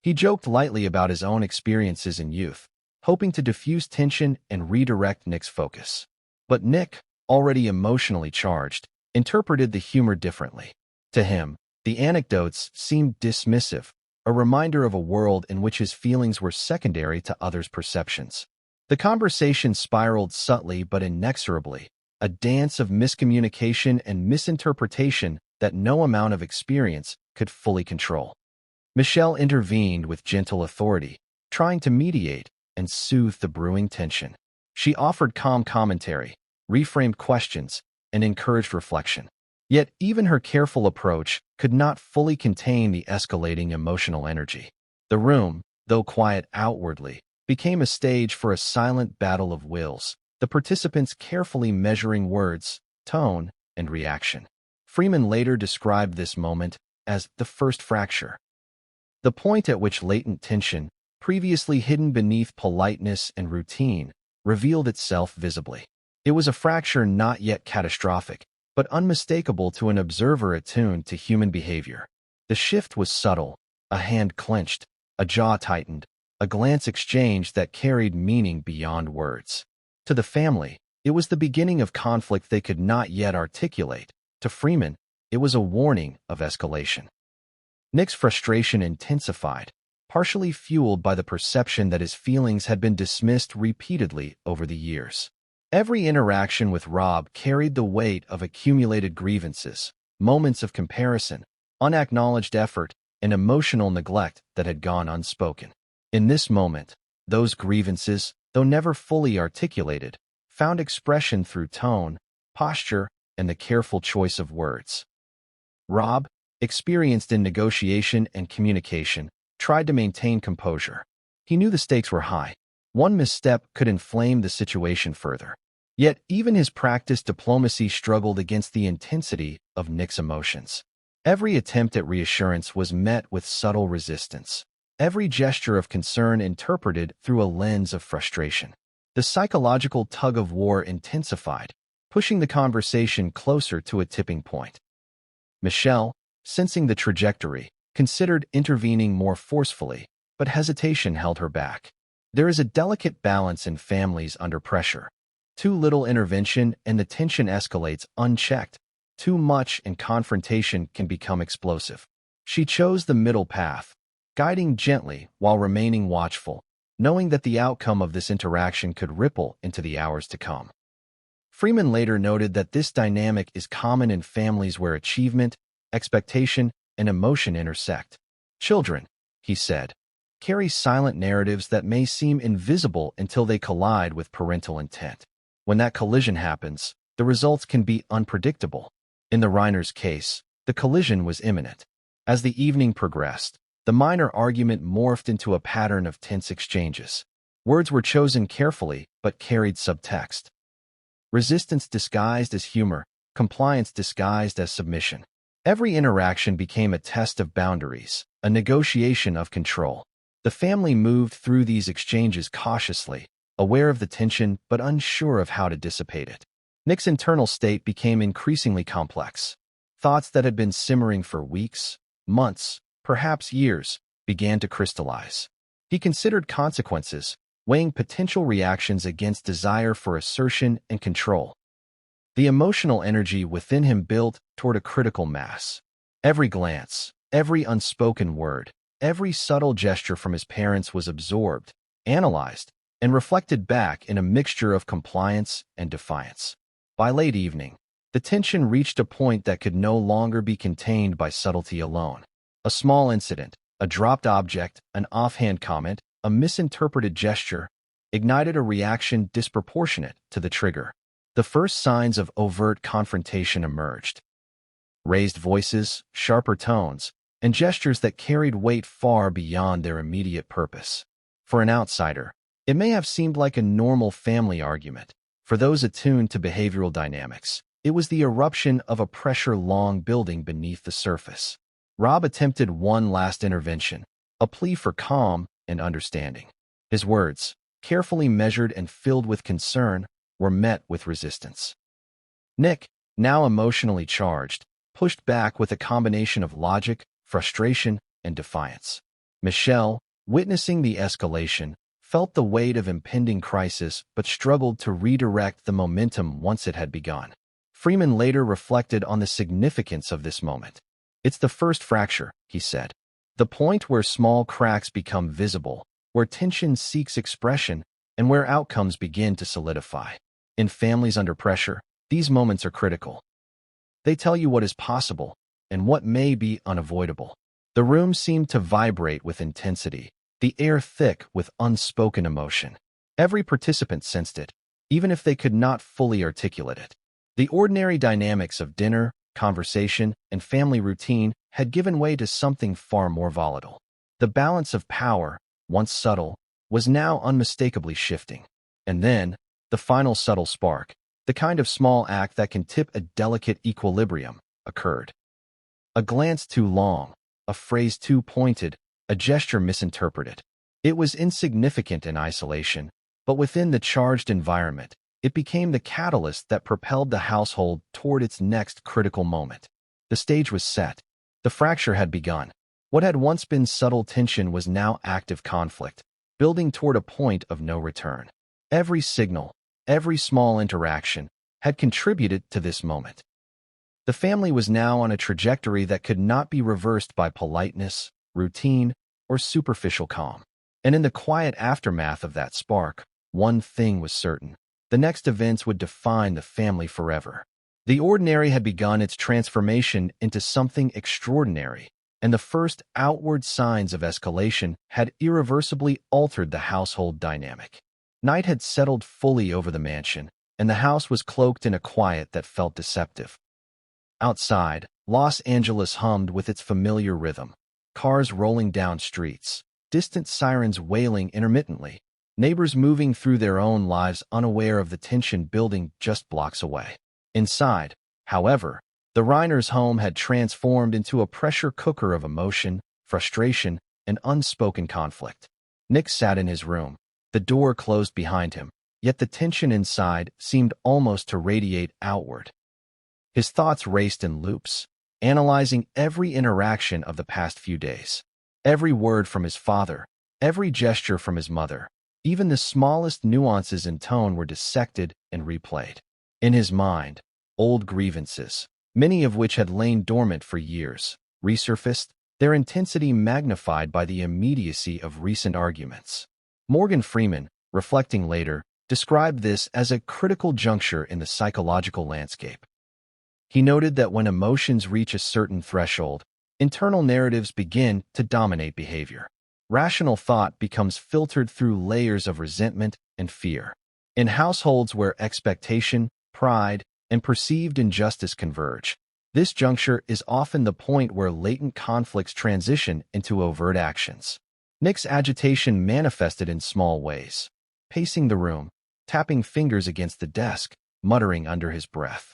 A: He joked lightly about his own experiences in youth, hoping to diffuse tension and redirect Nick's focus. But Nick, already emotionally charged, interpreted the humor differently. To him, the anecdotes seemed dismissive, a reminder of a world in which his feelings were secondary to others' perceptions. The conversation spiraled subtly but inexorably, a dance of miscommunication and misinterpretation that no amount of experience could fully control. Michelle intervened with gentle authority, trying to mediate and soothe the brewing tension. She offered calm commentary, reframed questions, and encouraged reflection. Yet even her careful approach could not fully contain the escalating emotional energy. The room, though quiet outwardly, became a stage for a silent battle of wills, the participants carefully measuring words, tone, and reaction. Freeman later described this moment as the first fracture, the point at which latent tension, previously hidden beneath politeness and routine, revealed itself visibly. It was a fracture not yet catastrophic, but unmistakable to an observer attuned to human behavior. The shift was subtle, a hand clenched, a jaw tightened, a glance exchanged that carried meaning beyond words. To the family, it was the beginning of conflict they could not yet articulate. To Freeman, it was a warning of escalation. Nick's frustration intensified, partially fueled by the perception that his feelings had been dismissed repeatedly over the years. Every interaction with Rob carried the weight of accumulated grievances, moments of comparison, unacknowledged effort, and emotional neglect that had gone unspoken. In this moment, those grievances, though never fully articulated, found expression through tone, posture, and the careful choice of words. Rob, experienced in negotiation and communication, tried to maintain composure. He knew the stakes were high. One misstep could inflame the situation further. Yet even his practiced diplomacy struggled against the intensity of Nick's emotions. Every attempt at reassurance was met with subtle resistance. Every gesture of concern interpreted through a lens of frustration. The psychological tug-of-war intensified, pushing the conversation closer to a tipping point. Michelle, sensing the trajectory, considered intervening more forcefully, but hesitation held her back. There is a delicate balance in families under pressure. Too little intervention and the tension escalates unchecked. Too much and confrontation can become explosive. She chose the middle path, guiding gently while remaining watchful, knowing that the outcome of this interaction could ripple into the hours to come. Freeman later noted that this dynamic is common in families where achievement, expectation, and emotion intersect. Children, he said, carry silent narratives that may seem invisible until they collide with parental intent. When that collision happens, the results can be unpredictable. In the Reiner's case, the collision was imminent. As the evening progressed, the minor argument morphed into a pattern of tense exchanges. Words were chosen carefully but carried subtext. Resistance disguised as humor, compliance disguised as submission. Every interaction became a test of boundaries, a negotiation of control. The family moved through these exchanges cautiously, aware of the tension but unsure of how to dissipate it. Nick's internal state became increasingly complex. Thoughts that had been simmering for weeks, months, perhaps years, began to crystallize. He considered consequences, weighing potential reactions against desire for assertion and control. The emotional energy within him built toward a critical mass. Every glance, every unspoken word, every subtle gesture from his parents was absorbed, analyzed, and reflected back in a mixture of compliance and defiance. By late evening, the tension reached a point that could no longer be contained by subtlety alone. A small incident, a dropped object, an offhand comment, a misinterpreted gesture, ignited a reaction disproportionate to the trigger. The first signs of overt confrontation emerged. Raised voices, sharper tones, and gestures that carried weight far beyond their immediate purpose. For an outsider, it may have seemed like a normal family argument. For those attuned to behavioral dynamics, it was the eruption of a pressure long building beneath the surface. Rob attempted one last intervention, a plea for calm and understanding. His words, carefully measured and filled with concern, were met with resistance. Nick, now emotionally charged, pushed back with a combination of logic, frustration, and defiance. Michelle, witnessing the escalation, felt the weight of impending crisis but struggled to redirect the momentum once it had begun. Freeman later reflected on the significance of this moment. "It's the first fracture," he said. "The point where small cracks become visible, where tension seeks expression, and where outcomes begin to solidify. In families under pressure, these moments are critical. They tell you what is possible and what may be unavoidable." The room seemed to vibrate with intensity, the air thick with unspoken emotion. Every participant sensed it, even if they could not fully articulate it. The ordinary dynamics of dinner, conversation, and family routine had given way to something far more volatile. The balance of power, once subtle, was now unmistakably shifting. And then, the final subtle spark, the kind of small act that can tip a delicate equilibrium, occurred. A glance too long, a phrase too pointed, a gesture misinterpreted. It was insignificant in isolation, but within the charged environment, it became the catalyst that propelled the household toward its next critical moment. The stage was set. The fracture had begun. What had once been subtle tension was now active conflict, building toward a point of no return. Every signal, every small interaction, had contributed to this moment. The family was now on a trajectory that could not be reversed by politeness, routine, or superficial calm. And in the quiet aftermath of that spark, one thing was certain. The next events would define the family forever. The ordinary had begun its transformation into something extraordinary, and the first outward signs of escalation had irreversibly altered the household dynamic. Night had settled fully over the mansion, and the house was cloaked in a quiet that felt deceptive. Outside, Los Angeles hummed with its familiar rhythm. Cars rolling down streets, distant sirens wailing intermittently, neighbors moving through their own lives unaware of the tension building just blocks away. Inside, however, the Reiners' home had transformed into a pressure cooker of emotion, frustration, and unspoken conflict. Nick sat in his room, the door closed behind him, yet the tension inside seemed almost to radiate outward. His thoughts raced in loops, analyzing every interaction of the past few days. Every word from his father, every gesture from his mother, even the smallest nuances in tone were dissected and replayed. In his mind, old grievances, many of which had lain dormant for years, resurfaced, their intensity magnified by the immediacy of recent arguments. Morgan Freeman, reflecting later, described this as a critical juncture in the psychological landscape. He noted that when emotions reach a certain threshold, internal narratives begin to dominate behavior. Rational thought becomes filtered through layers of resentment and fear. In households where expectation, pride, and perceived injustice converge, this juncture is often the point where latent conflicts transition into overt actions. Nick's agitation manifested in small ways, pacing the room, tapping fingers against the desk, muttering under his breath.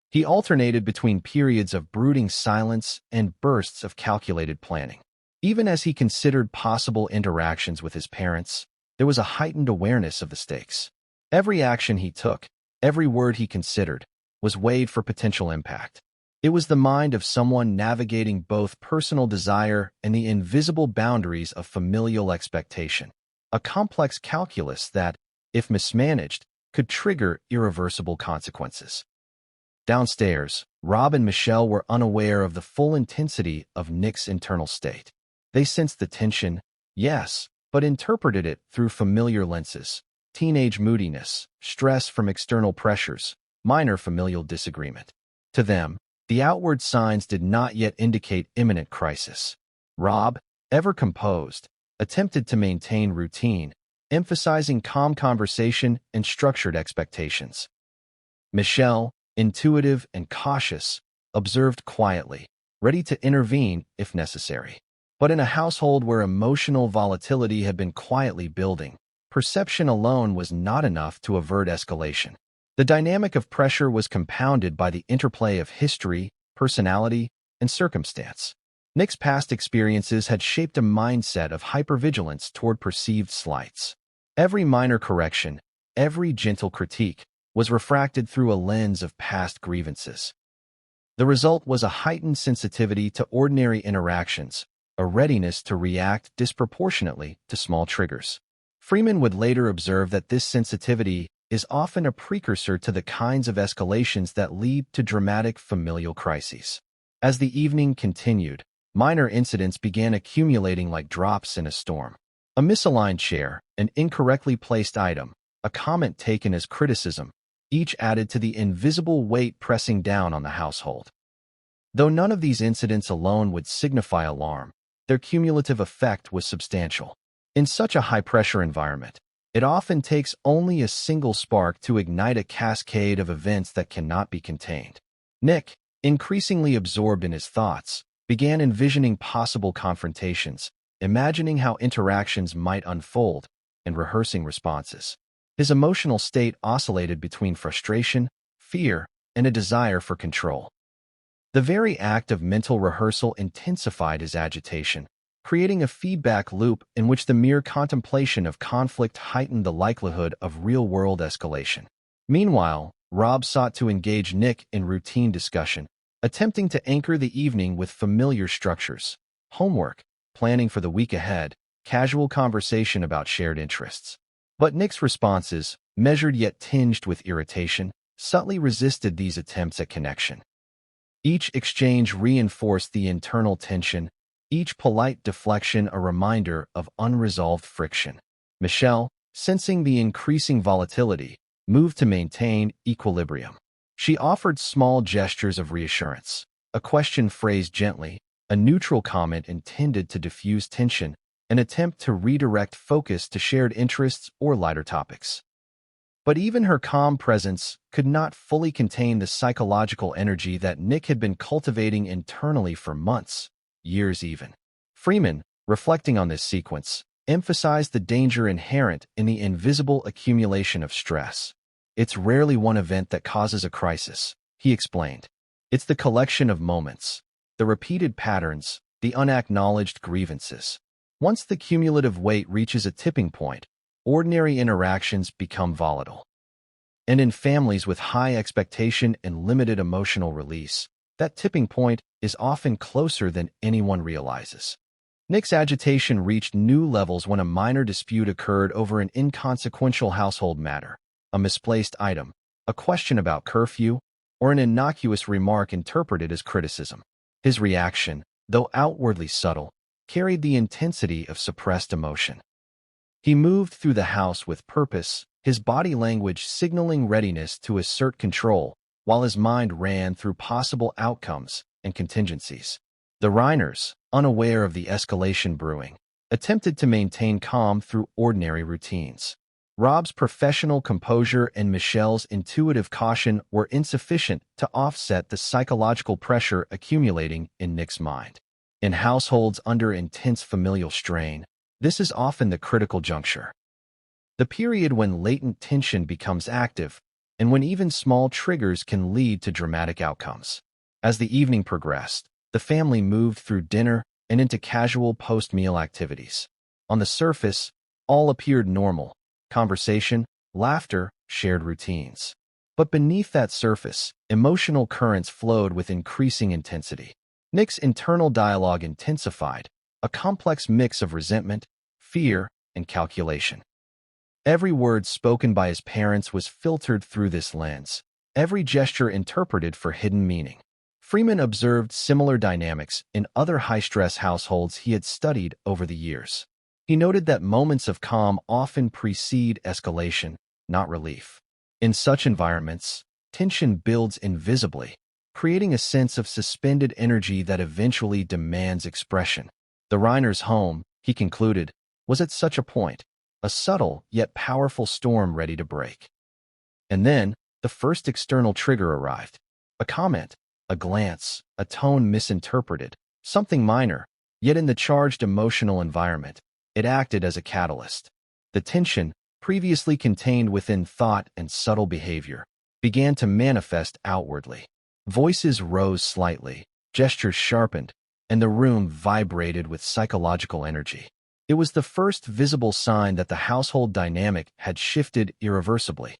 A: He alternated between periods of brooding silence and bursts of calculated planning. Even as he considered possible interactions with his parents, there was a heightened awareness of the stakes. Every action he took, every word he considered, was weighed for potential impact. It was the mind of someone navigating both personal desire and the invisible boundaries of familial expectation, a complex calculus that, if mismanaged, could trigger irreversible consequences. Downstairs, Rob and Michelle were unaware of the full intensity of Nick's internal state. They sensed the tension, yes, but interpreted it through familiar lenses: teenage moodiness, stress from external pressures, minor familial disagreement. To them, the outward signs did not yet indicate imminent crisis. Rob, ever composed, attempted to maintain routine, emphasizing calm conversation and structured expectations. Michelle, intuitive and cautious, observed quietly, ready to intervene if necessary. But in a household where emotional volatility had been quietly building, perception alone was not enough to avert escalation. The dynamic of pressure was compounded by the interplay of history, personality, and circumstance. Nick's past experiences had shaped a mindset of hypervigilance toward perceived slights. Every minor correction, every gentle critique, was refracted through a lens of past grievances. The result was a heightened sensitivity to ordinary interactions, a readiness to react disproportionately to small triggers. Freeman would later observe that this sensitivity is often a precursor to the kinds of escalations that lead to dramatic familial crises. As the evening continued, minor incidents began accumulating like drops in a storm. A misaligned chair, an incorrectly placed item, a comment taken as criticism, each added to the invisible weight pressing down on the household. Though none of these incidents alone would signify alarm, their cumulative effect was substantial. In such a high-pressure environment, it often takes only a single spark to ignite a cascade of events that cannot be contained. Nick, increasingly absorbed in his thoughts, began envisioning possible confrontations, imagining how interactions might unfold, and rehearsing responses. His emotional state oscillated between frustration, fear, and a desire for control. The very act of mental rehearsal intensified his agitation, creating a feedback loop in which the mere contemplation of conflict heightened the likelihood of real-world escalation. Meanwhile, Rob sought to engage Nick in routine discussion, attempting to anchor the evening with familiar structures: homework, planning for the week ahead, casual conversation about shared interests. But Nick's responses, measured yet tinged with irritation, subtly resisted these attempts at connection. Each exchange reinforced the internal tension, each polite deflection a reminder of unresolved friction. Michelle, sensing the increasing volatility, moved to maintain equilibrium. She offered small gestures of reassurance, a question phrased gently, a neutral comment intended to diffuse tension, an attempt to redirect focus to shared interests or lighter topics. But even her calm presence could not fully contain the psychological energy that Nick had been cultivating internally for months, years even. Freeman, reflecting on this sequence, emphasized the danger inherent in the invisible accumulation of stress. It's rarely one event that causes a crisis, he explained. It's the collection of moments, the repeated patterns, the unacknowledged grievances. Once the cumulative weight reaches a tipping point, ordinary interactions become volatile. And in families with high expectation and limited emotional release, that tipping point is often closer than anyone realizes. Nick's agitation reached new levels when a minor dispute occurred over an inconsequential household matter: a misplaced item, a question about curfew, or an innocuous remark interpreted as criticism. His reaction, though outwardly subtle, carried the intensity of suppressed emotion. He moved through the house with purpose, his body language signaling readiness to assert control, while his mind ran through possible outcomes and contingencies. The Reiners, unaware of the escalation brewing, attempted to maintain calm through ordinary routines. Rob's professional composure and Michelle's intuitive caution were insufficient to offset the psychological pressure accumulating in Nick's mind. In households under intense familial strain, this is often the critical juncture. The period when latent tension becomes active, and when even small triggers can lead to dramatic outcomes. As the evening progressed, the family moved through dinner, and into casual post-meal activities. On the surface, all appeared normal: conversation, laughter, shared routines. But beneath that surface, emotional currents flowed with increasing intensity. Nick's internal dialogue intensified, a complex mix of resentment, fear, and calculation. Every word spoken by his parents was filtered through this lens, every gesture interpreted for hidden meaning. Freeman observed similar dynamics in other high-stress households he had studied over the years. He noted that moments of calm often precede escalation, not relief. In such environments, tension builds invisibly, creating a sense of suspended energy that eventually demands expression. The Reiners' home, he concluded, was at such a point, a subtle yet powerful storm ready to break. And then, the first external trigger arrived. A comment, a glance, a tone misinterpreted, something minor, yet in the charged emotional environment, it acted as a catalyst. The tension, previously contained within thought and subtle behavior, began to manifest outwardly. Voices rose slightly, gestures sharpened, and the room vibrated with psychological energy. It was the first visible sign that the household dynamic had shifted irreversibly.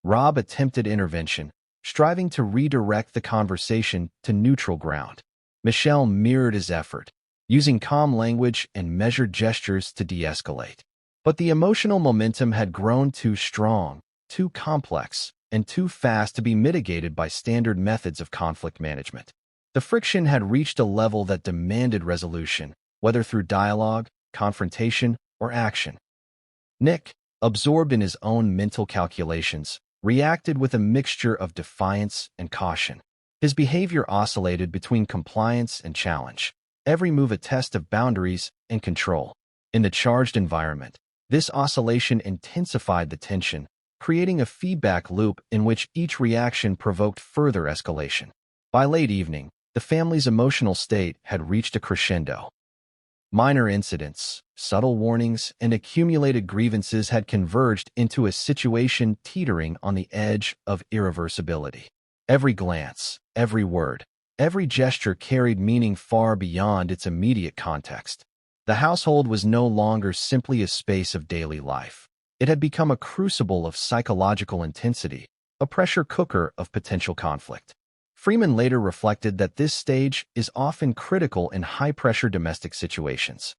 A: Rob attempted intervention, striving to redirect the conversation to neutral ground. Michelle mirrored his effort, using calm language and measured gestures to de-escalate. But the emotional momentum had grown too strong, too complex, and too fast to be mitigated by standard methods of conflict management. The friction had reached a level that demanded resolution, whether through dialogue, confrontation, or action. Nick, absorbed in his own mental calculations, reacted with a mixture of defiance and caution. His behavior oscillated between compliance and challenge, every move a test of boundaries and control. In the charged environment, this oscillation intensified the tension, creating a feedback loop in which each reaction provoked further escalation. By late evening, the family's emotional state had reached a crescendo. Minor incidents, subtle warnings, and accumulated grievances had converged into a situation teetering on the edge of irreversibility. Every glance, every word, every gesture carried meaning far beyond its immediate context. The household was no longer simply a space of daily life. It had become a crucible of psychological intensity, a pressure cooker of potential conflict. Freeman later reflected that this stage is often critical in high-pressure domestic situations.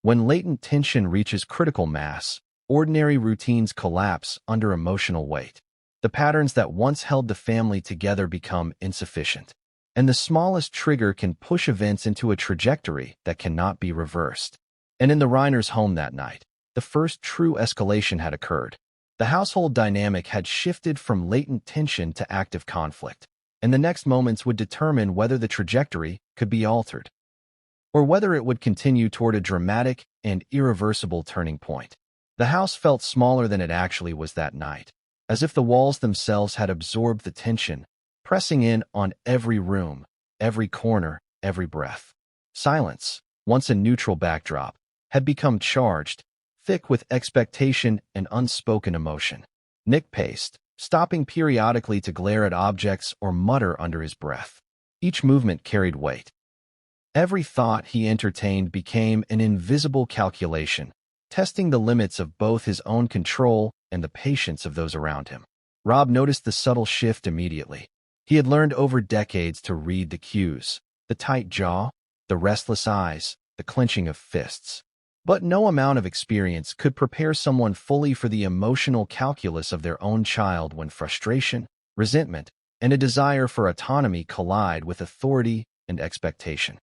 A: When latent tension reaches critical mass, ordinary routines collapse under emotional weight. The patterns that once held the family together become insufficient, and the smallest trigger can push events into a trajectory that cannot be reversed. And in the Reiners' home that night, the first true escalation had occurred. The household dynamic had shifted from latent tension to active conflict, and the next moments would determine whether the trajectory could be altered, or whether it would continue toward a dramatic and irreversible turning point. The house felt smaller than it actually was that night, as if the walls themselves had absorbed the tension, pressing in on every room, every corner, every breath. Silence, once a neutral backdrop, had become charged, thick with expectation and unspoken emotion. Nick paced, stopping periodically to glare at objects or mutter under his breath. Each movement carried weight. Every thought he entertained became an invisible calculation, testing the limits of both his own control and the patience of those around him. Rob noticed the subtle shift immediately. He had learned over decades to read the cues, the tight jaw, the restless eyes, the clenching of fists. But no amount of experience could prepare someone fully for the emotional calculus of their own child when frustration, resentment, and a desire for autonomy collide with authority and expectation.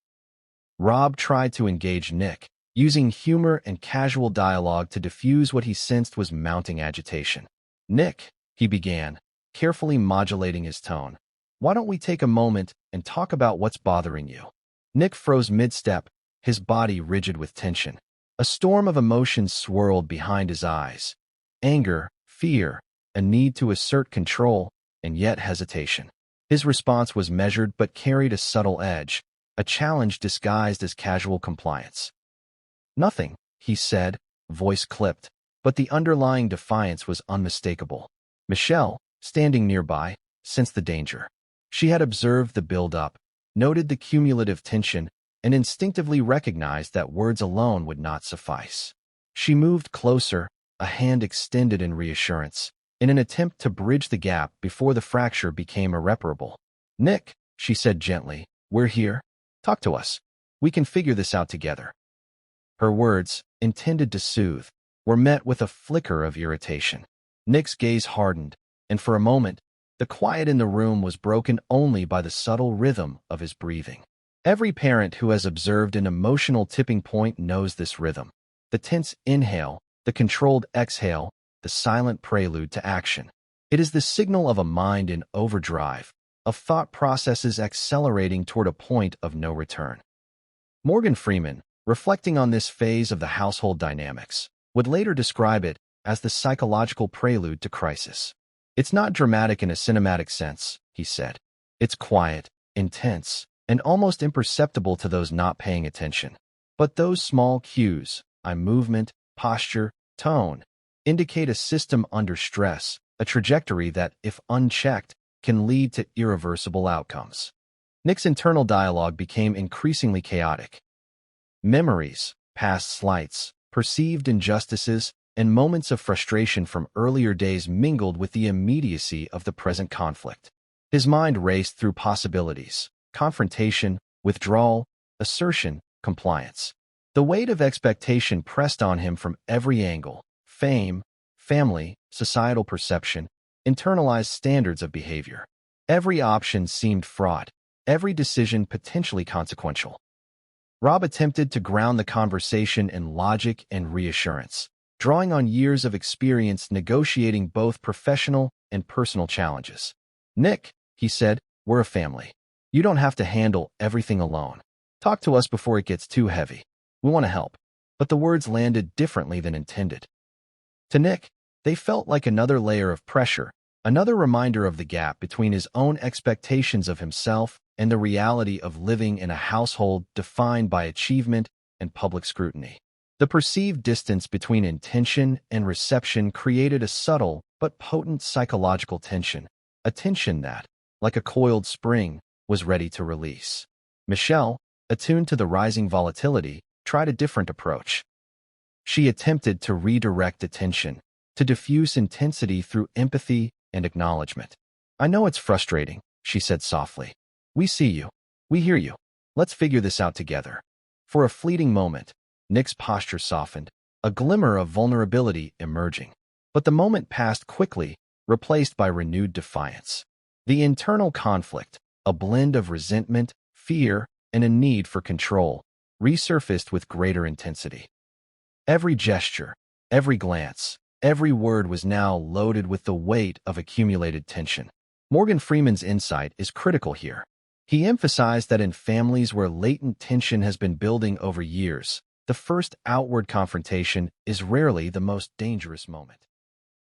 A: Rob tried to engage Nick, using humor and casual dialogue to diffuse what he sensed was mounting agitation. "Nick," he began, carefully modulating his tone, "why don't we take a moment and talk about what's bothering you?" Nick froze mid-step, his body rigid with tension. A storm of emotions swirled behind his eyes: anger, fear, a need to assert control, and yet hesitation. His response was measured but carried a subtle edge, a challenge disguised as casual compliance. "Nothing," he said, voice clipped, but the underlying defiance was unmistakable. Michelle, standing nearby, sensed the danger. She had observed the build-up, noted the cumulative tension, and instinctively recognized that words alone would not suffice. She moved closer, a hand extended in reassurance, in an attempt to bridge the gap before the fracture became irreparable. "Nick," she said gently, "we're here. Talk to us. We can figure this out together." Her words, intended to soothe, were met with a flicker of irritation. Nick's gaze hardened, and for a moment, the quiet in the room was broken only by the subtle rhythm of his breathing. Every parent who has observed an emotional tipping point knows this rhythm. The tense inhale, the controlled exhale, the silent prelude to action. It is the signal of a mind in overdrive, of thought processes accelerating toward a point of no return. Morgan Freeman, reflecting on this phase of the household dynamics, would later describe it as the psychological prelude to crisis. "It's not dramatic in a cinematic sense," he said. "It's quiet, intense, and almost imperceptible to those not paying attention. But those small cues, eye movement, posture, tone, indicate a system under stress, a trajectory that, if unchecked, can lead to irreversible outcomes." Nick's internal dialogue became increasingly chaotic. Memories, past slights, perceived injustices, and moments of frustration from earlier days mingled with the immediacy of the present conflict. His mind raced through possibilities: confrontation, withdrawal, assertion, compliance. The weight of expectation pressed on him from every angle: fame, family, societal perception, internalized standards of behavior. Every option seemed fraught, every decision potentially consequential. Rob attempted to ground the conversation in logic and reassurance, drawing on years of experience negotiating both professional and personal challenges. "Nick," he said, "we're a family. You don't have to handle everything alone. Talk to us before it gets too heavy. We want to help." But the words landed differently than intended. To Nick, they felt like another layer of pressure, another reminder of the gap between his own expectations of himself and the reality of living in a household defined by achievement and public scrutiny. The perceived distance between intention and reception created a subtle but potent psychological tension, a tension that, like a coiled spring, was ready to release. Michelle, attuned to the rising volatility, tried a different approach. She attempted to redirect attention, to diffuse intensity through empathy and acknowledgement. "I know it's frustrating," she said softly. "We see you. We hear you. Let's figure this out together." For a fleeting moment, Nick's posture softened, a glimmer of vulnerability emerging. But the moment passed quickly, replaced by renewed defiance. The internal conflict, a blend of resentment, fear, and a need for control, resurfaced with greater intensity. Every gesture, every glance, every word was now loaded with the weight of accumulated tension. Morgan Freeman's insight is critical here. He emphasized that in families where latent tension has been building over years, the first outward confrontation is rarely the most dangerous moment.